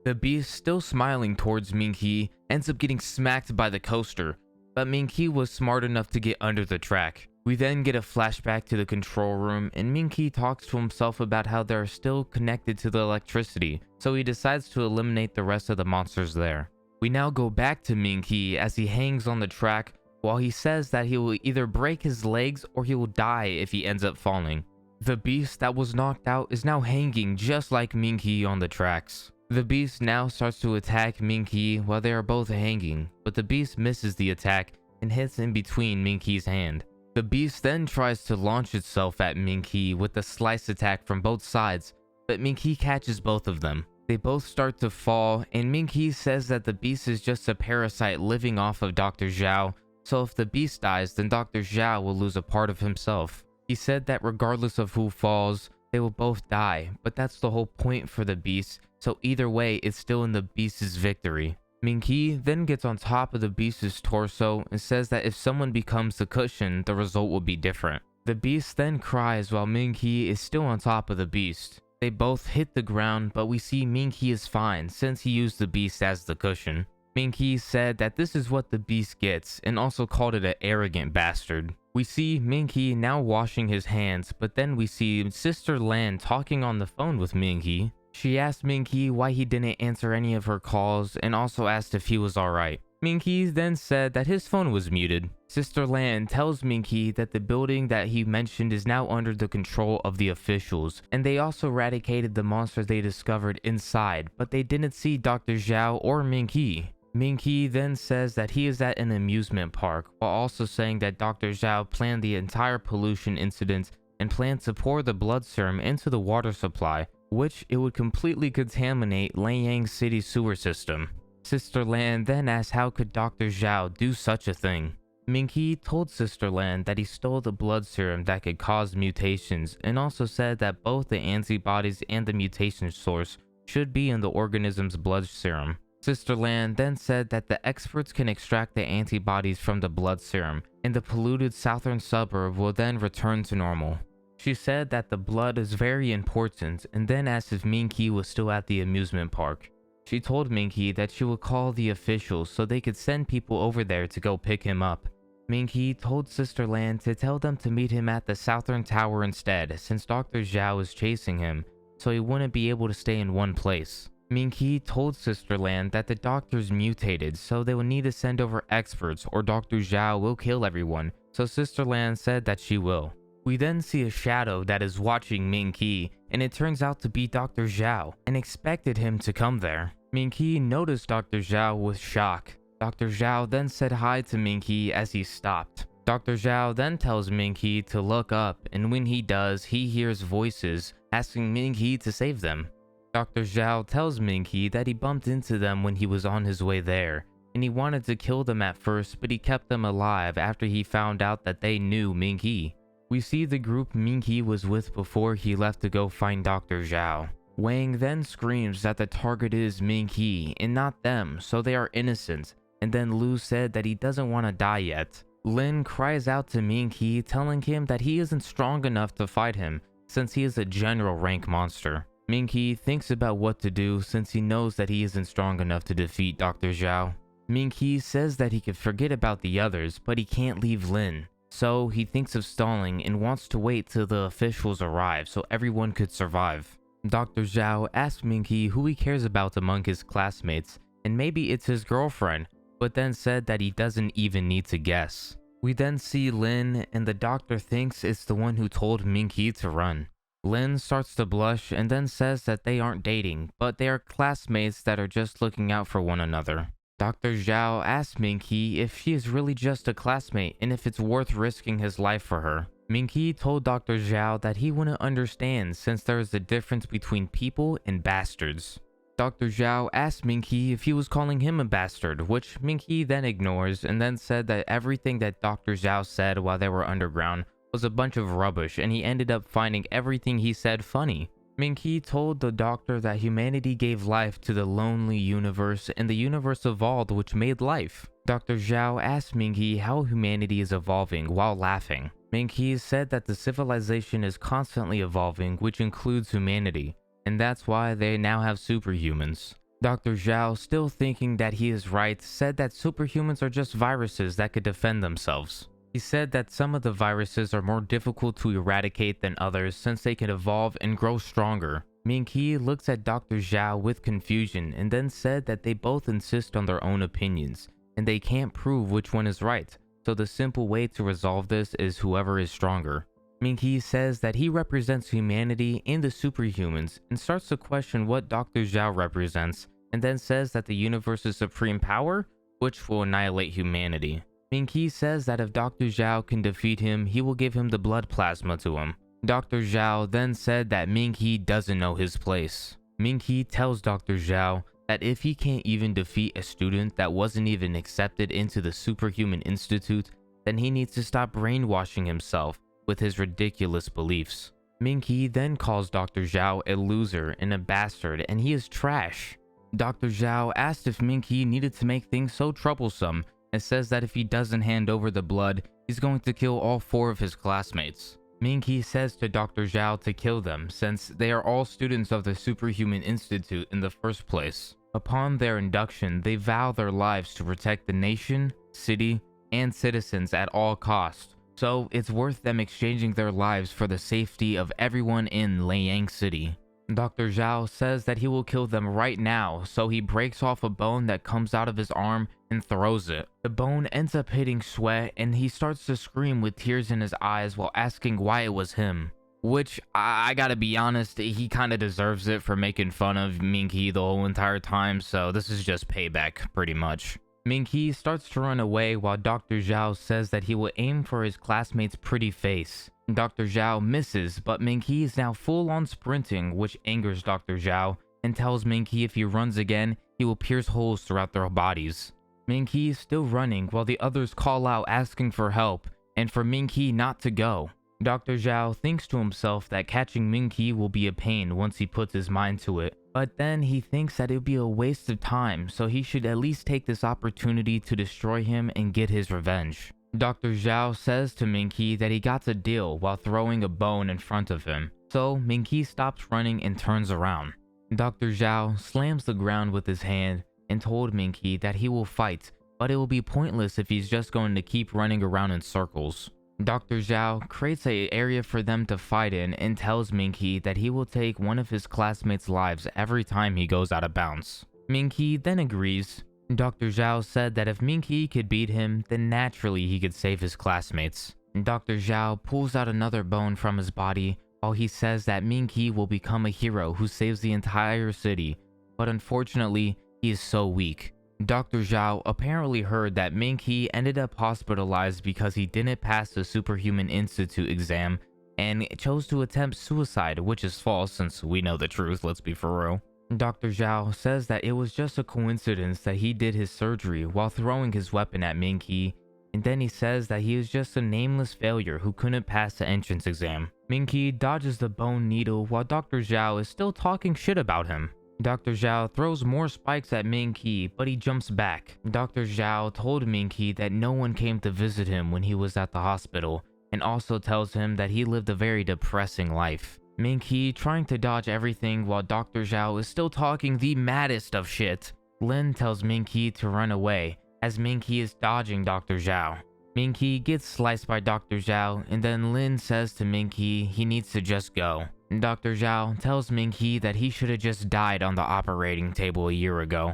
The beast, still smiling towards Ming He, ends up getting smacked by the coaster, but Ming He was smart enough to get under the track. We then get a flashback to the control room, and Ming He talks to himself about how they're still connected to the electricity, so he decides to eliminate the rest of the monsters there. We now go back to Ming He as he hangs on the track while he says that he will either break his legs or he will die if he ends up falling. The beast that was knocked out is now hanging just like Ming He on the tracks. The beast now starts to attack Ming He while they are both hanging, but the beast misses the attack and hits in between Ming He's hand. The beast then tries to launch itself at Ming He with a slice attack from both sides, but Ming He catches both of them. They both start to fall, and Ming He says that the beast is just a parasite living off of Dr. Zhao, so if the beast dies, then Dr. Zhao will lose a part of himself. He said that regardless of who falls, they will both die, but that's the whole point for the beast, so either way, it's still in the beast's victory. Ming He then gets on top of the beast's torso and says that if someone becomes the cushion, the result will be different. The beast then cries while Ming He is still on top of the beast. They both hit the ground, but we see Ming He is fine since he used the beast as the cushion. Ming He said that this is what the beast gets and also called it an arrogant bastard. We see Ming He now washing his hands, but then we see Sister Lan talking on the phone with Ming He. She asked Ming He why he didn't answer any of her calls and also asked if he was alright. Ming He then said that his phone was muted. Sister Lan tells Ming He that the building that he mentioned is now under the control of the officials, and they also eradicated the monsters they discovered inside, but they didn't see Dr. Zhao or Ming He. Ming He then says that he is at an amusement park, while also saying that Dr. Zhao planned the entire pollution incident and planned to pour the blood serum into the water supply, which it would completely contaminate Lanyang City sewer system. Sister Lan then asks how could Dr. Zhao do such a thing. Ming He told Sister Lan that he stole the blood serum that could cause mutations, and also said that both the antibodies and the mutation source should be in the organism's blood serum. Sister Lan then said that the experts can extract the antibodies from the blood serum, and the polluted southern suburb will then return to normal. She said that the blood is very important, and then asked if Ming He was still at the amusement park. She told Ming He that she would call the officials so they could send people over there to go pick him up. Ming He told Sister Lan to tell them to meet him at the southern tower instead, since Dr. Zhao is chasing him, so he wouldn't be able to stay in one place. Ming He told Sister Lan that the doctors mutated, so they would need to send over experts or Dr. Zhao will kill everyone, so Sister Lan said that she will. We then see a shadow that is watching Ming He, and it turns out to be Dr. Zhao, and expected him to come there. Ming He noticed Dr. Zhao with shock. Dr. Zhao then said hi to Ming He as he stopped. Dr. Zhao then tells Ming He to look up, and when he does, he hears voices asking Ming He to save them. Dr. Zhao tells Ming He that he bumped into them when he was on his way there, and he wanted to kill them at first, but he kept them alive after he found out that they knew Ming He. We see the group Ming He was with before he left to go find Dr. Zhao. Wang then screams that the target is Ming He and not them, so they are innocent, and then Lu said that he doesn't want to die yet. Lin cries out to Ming He, telling him that he isn't strong enough to fight him since he is a general rank monster. Ming He thinks about what to do since he knows that he isn't strong enough to defeat Dr. Zhao. Ming He says that he could forget about the others, but he can't leave Lin. So he thinks of stalling and wants to wait till the officials arrive so everyone could survive. Dr. Zhao asks Ming He who he cares about among his classmates, and maybe it's his girlfriend, but then said that he doesn't even need to guess. We then see Lin, and the doctor thinks it's the one who told Ming He to run. Lin starts to blush and then says that they aren't dating, but they are classmates that are just looking out for one another. Dr. Zhao asks Ming He if she is really just a classmate and if it's worth risking his life for her. Ming He told Dr. Zhao that he wouldn't understand since there is a difference between people and bastards. Dr. Zhao asked Ming He if he was calling him a bastard, which Ming He then ignores and then said that everything that Dr. Zhao said while they were underground was a bunch of rubbish and he ended up finding everything he said funny. Ming He told the doctor that humanity gave life to the lonely universe and the universe evolved which made life. Dr. Zhao asked Ming He how humanity is evolving while laughing. Ming He said that the civilization is constantly evolving, which includes humanity, and that's why they now have superhumans. Dr. Zhao, still thinking that he is right, said that superhumans are just viruses that could defend themselves. He said that some of the viruses are more difficult to eradicate than others since they can evolve and grow stronger. Ming He looks at Dr. Zhao with confusion and then said that they both insist on their own opinions, and they can't prove which one is right, so the simple way to resolve this is whoever is stronger. Ming He says that he represents humanity and the superhumans and starts to question what Dr. Zhao represents, and then says that the universe's supreme power, which will annihilate humanity. Ming He says that if Dr. Zhao can defeat him, he will give him the blood plasma to him. Dr. Zhao then said that Ming He doesn't know his place. Ming He tells Dr. Zhao that if he can't even defeat a student that wasn't even accepted into the Superhuman Institute, then he needs to stop brainwashing himself with his ridiculous beliefs. Ming He then calls Dr. Zhao a loser and a bastard, and he is trash. Dr. Zhao asked if Ming He needed to make things so troublesome, and says that if he doesn't hand over the blood, he's going to kill all 4 of his classmates. Ming He says to Dr. Zhao to kill them since they are all students of the Superhuman Institute in the first place. Upon their induction, they vow their lives to protect the nation, city, and citizens at all costs, so it's worth them exchanging their lives for the safety of everyone in Liang City. Dr. Zhao says that he will kill them right now, so he breaks off a bone that comes out of his arm and throws it. The bone ends up hitting Sweat, and he starts to scream with tears in his eyes while asking why it was him. Which, I gotta be honest, he kinda deserves it for making fun of Ming He the whole entire time, so this is just payback, pretty much. Ming He starts to run away while Dr. Zhao says that he will aim for his classmate's pretty face. Dr. Zhao misses, but Ming He is now full on sprinting, which angers Dr. Zhao, and tells Ming He if he runs again, he will pierce holes throughout their bodies. Ming He is still running while the others call out asking for help, and for Ming He not to go. Dr. Zhao thinks to himself that catching Ming He will be a pain once he puts his mind to it, but then he thinks that it would be a waste of time, so he should at least take this opportunity to destroy him and get his revenge. Dr. Zhao says to Ming He that he got a deal while throwing a bone in front of him, so Ming He stops running and turns around. Dr. Zhao slams the ground with his hand and told Ming He that he will fight, but it will be pointless if he's just going to keep running around in circles. Dr. Zhao creates an area for them to fight in and tells Ming He that he will take one of his classmates' lives every time he goes out of bounds. Ming He then agrees. Dr. Zhao said that if Ming He could beat him, then naturally he could save his classmates. Dr. Zhao pulls out another bone from his body while he says that Ming He will become a hero who saves the entire city, but unfortunately, he is so weak. Dr. Zhao apparently heard that Ming He ended up hospitalized because he didn't pass the Superhuman Institute exam and chose to attempt suicide, which is false since we know the truth, let's be for real. Dr. Zhao says that it was just a coincidence that he did his surgery while throwing his weapon at Ming He, and then he says that he is just a nameless failure who couldn't pass the entrance exam. Ming He dodges the bone needle while Dr. Zhao is still talking shit about him. Dr. Zhao throws more spikes at Ming He, but he jumps back. Dr. Zhao told Ming He that no one came to visit him when he was at the hospital, and also tells him that he lived a very depressing life. Ming He trying to dodge everything while Dr. Zhao is still talking the maddest of shit. Lin tells Ming He to run away as Ming He is dodging Dr. Zhao. Ming He gets sliced by Dr. Zhao, and then Lin says to Ming He needs to just go. Dr. Zhao tells Ming He that he should have just died on the operating table a year ago.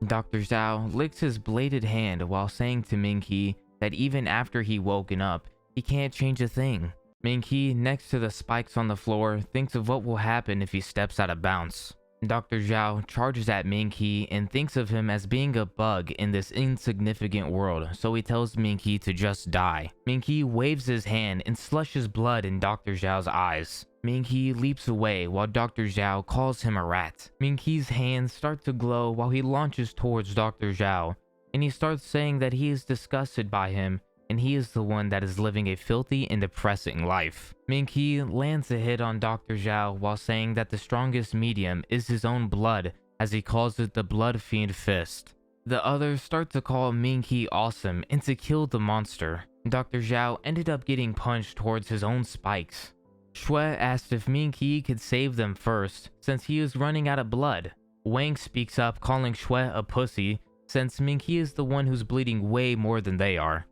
Dr. Zhao licks his bladed hand while saying to Ming He that even after he woken up, he can't change a thing. Ming He, next to the spikes on the floor, thinks of what will happen if he steps out of bounds. Dr. Zhao charges at Ming He and thinks of him as being a bug in this insignificant world, so he tells Ming He to just die. Ming He waves his hand and slushes blood in Dr. Zhao's eyes. Ming He leaps away while Dr. Zhao calls him a rat. Ming He's hands start to glow while he launches towards Dr. Zhao, and he starts saying that he is disgusted by him and he is the one that is living a filthy and depressing life. Ming He lands a hit on Dr. Zhao while saying that the strongest medium is his own blood, as he calls it the Blood Fiend Fist. The others start to call Ming He awesome and to kill the monster. Dr. Zhao ended up getting punched towards his own spikes. Shui asked if Ming He could save them first, since he is running out of blood. Wang speaks up, calling Shui a pussy, since Ming He is the one who's bleeding way more than they are.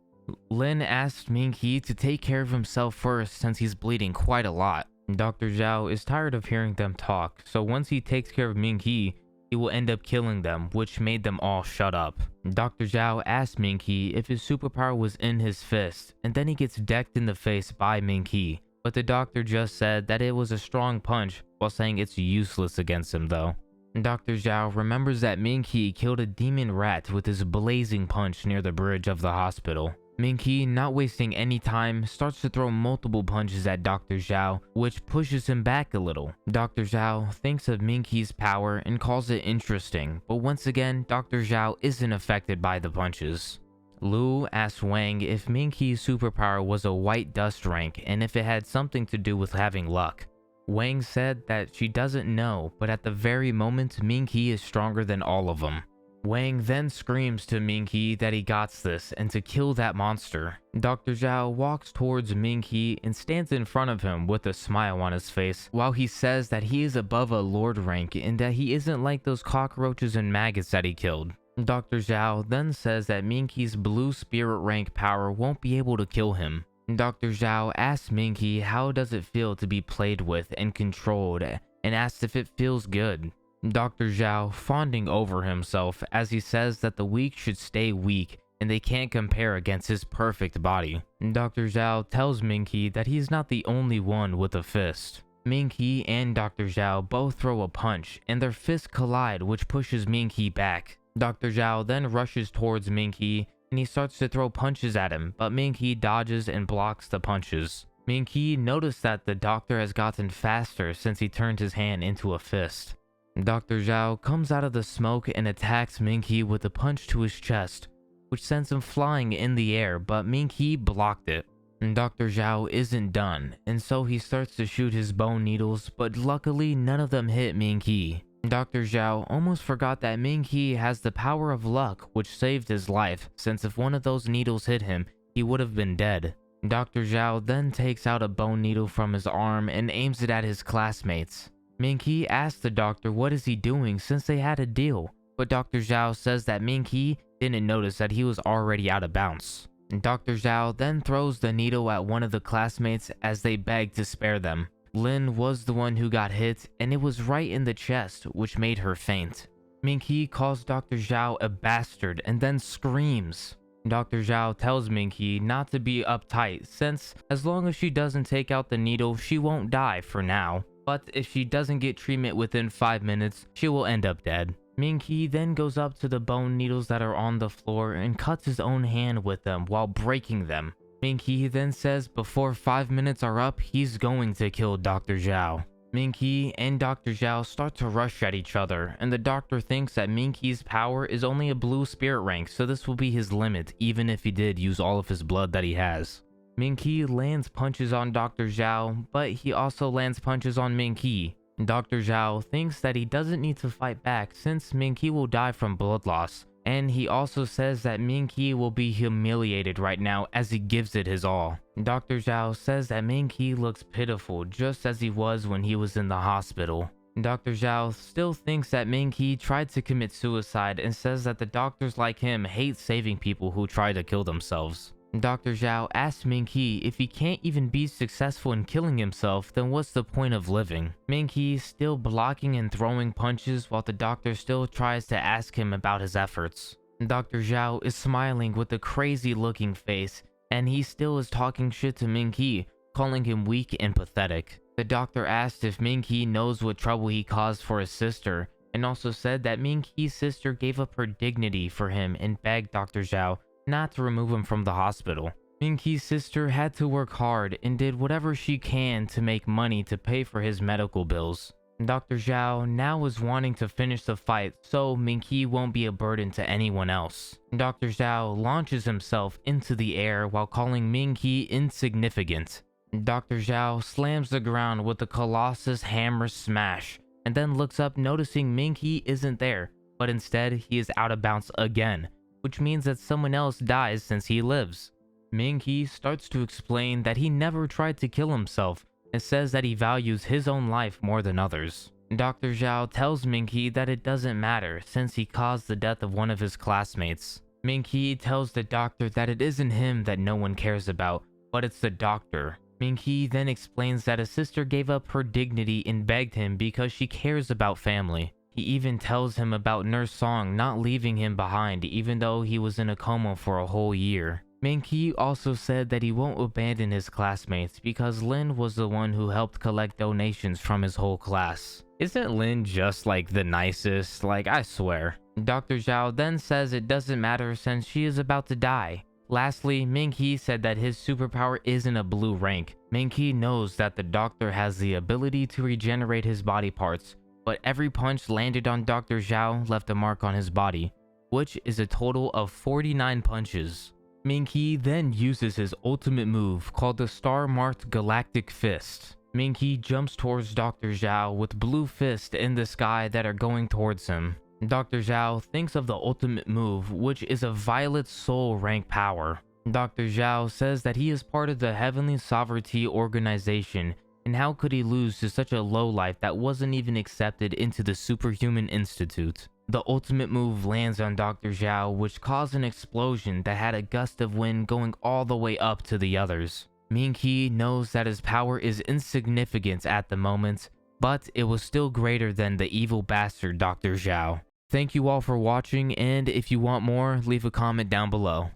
Lin asks Ming He to take care of himself first since he's bleeding quite a lot. Dr. Zhao is tired of hearing them talk, so once he takes care of Ming He, he will end up killing them, which made them all shut up. Dr. Zhao asks Ming He if his superpower was in his fist, and then he gets decked in the face by Ming He. But the doctor just said that it was a strong punch, while saying it's useless against him though. Dr. Zhao remembers that Ming He killed a demon rat with his blazing punch near the bridge of the hospital. Ming He, not wasting any time, starts to throw multiple punches at Dr. Zhao, which pushes him back a little. Dr. Zhao thinks of Ming He's power and calls it interesting, but once again, Dr. Zhao isn't affected by the punches. Lu asks Wang if Ming He's superpower was a white dust rank and if it had something to do with having luck. Wang said that she doesn't know, but at the very moment, Ming He is stronger than all of them. Wang then screams to Ming He that he got this and to kill that monster. Dr. Zhao walks towards Ming He and stands in front of him with a smile on his face while he says that he is above a lord rank and that he isn't like those cockroaches and maggots that he killed. Dr. Zhao then says that Ming He's blue spirit rank power won't be able to kill him. Dr. Zhao asks Ming He how does it feel to be played with and controlled and asks if it feels good. Dr. Zhao fawning over himself as he says that the weak should stay weak and they can't compare against his perfect body. Dr. Zhao tells Ming He that he's not the only one with a fist. Ming He and Dr. Zhao both throw a punch and their fists collide, which pushes Ming He back. Dr. Zhao then rushes towards Ming He and he starts to throw punches at him, but Ming He dodges and blocks the punches. Ming He noticed that the doctor has gotten faster since he turned his hand into a fist. Dr. Zhao comes out of the smoke and attacks Ming He with a punch to his chest, which sends him flying in the air, but Ming He blocked it. Dr. Zhao isn't done, and so he starts to shoot his bone needles, but luckily none of them hit Ming He. Dr. Zhao almost forgot that Ming He has the power of luck, which saved his life, since if one of those needles hit him, he would have been dead. Dr. Zhao then takes out a bone needle from his arm and aims it at his classmates. Ming He asks the doctor what is he doing since they had a deal, but Dr. Zhao says that Ming He didn't notice that he was already out of bounds. Dr. Zhao then throws the needle at one of the classmates as they beg to spare them. Lin was the one who got hit, and it was right in the chest, which made her faint. Ming He calls Dr. Zhao a bastard and then screams. Dr. Zhao tells Ming He not to be uptight since as long as she doesn't take out the needle, she won't die for now. But if she doesn't get treatment within 5 minutes, she will end up dead. Ming He then goes up to the bone needles that are on the floor and cuts his own hand with them while breaking them. Ming He then says before 5 minutes are up, he's going to kill Dr. Zhao. Ming He and Dr. Zhao start to rush at each other, and the doctor thinks that Ming He's power is only a blue spirit rank, so this will be his limit even if he did use all of his blood that he has. Ming He lands punches on Dr. Zhao, but he also lands punches on Ming He. Dr. Zhao thinks that he doesn't need to fight back since Ming He will die from blood loss, and he also says that Ming He will be humiliated right now as he gives it his all. Dr. Zhao says that Ming He looks pitiful just as he was when he was in the hospital. Dr. Zhao still thinks that Ming He tried to commit suicide and says that the doctors like him hate saving people who try to kill themselves. Dr. Zhao asks Ming He if he can't even be successful in killing himself, then what's the point of living? Ming He still blocking and throwing punches while the doctor still tries to ask him about his efforts. Dr. Zhao is smiling with a crazy looking face, and he still is talking shit to Ming He, calling him weak and pathetic. The doctor asked if Ming He knows what trouble he caused for his sister, and also said that Ming He's sister gave up her dignity for him and begged Dr. Zhao not to remove him from the hospital. Ming He's sister had to work hard and did whatever she can to make money to pay for his medical bills. Dr. Zhao now is wanting to finish the fight so Ming He won't be a burden to anyone else. Dr. Zhao launches himself into the air while calling Ming He insignificant. Dr. Zhao slams the ground with a Colossus hammer smash and then looks up noticing Ming He isn't there, but instead he is out of bounds again, which means that someone else dies since he lives. Ming He starts to explain that he never tried to kill himself and says that he values his own life more than others. Dr. Zhao tells Ming He that it doesn't matter since he caused the death of one of his classmates. Ming He tells the doctor that it isn't him that no one cares about, but it's the doctor. Ming He then explains that his sister gave up her dignity and begged him because she cares about family. He even tells him about Nurse Song not leaving him behind even though he was in a coma for a whole year. Ming He also said that he won't abandon his classmates because Lin was the one who helped collect donations from his whole class. Isn't Lin just like the nicest? Like, I swear. Dr. Zhao then says it doesn't matter since she is about to die. Lastly, Ming He said that his superpower isn't a blue rank. Ming He knows that the doctor has the ability to regenerate his body parts, but every punch landed on Dr. Zhao left a mark on his body, which is a total of 49 punches. Ming He then uses his ultimate move called the Star-Marked Galactic Fist. Ming He jumps towards Dr. Zhao with blue fists in the sky that are going towards him. Dr. Zhao thinks of the ultimate move, which is a Violet Soul rank power. Dr. Zhao says that he is part of the Heavenly Sovereignty Organization, and how could he lose to such a lowlife that wasn't even accepted into the Superhuman Institute? The ultimate move lands on Dr. Zhao, which caused an explosion that had a gust of wind going all the way up to the others. Ming He knows that his power is insignificant at the moment, but it was still greater than the evil bastard Dr. Zhao. Thank you all for watching, and if you want more, leave a comment down below.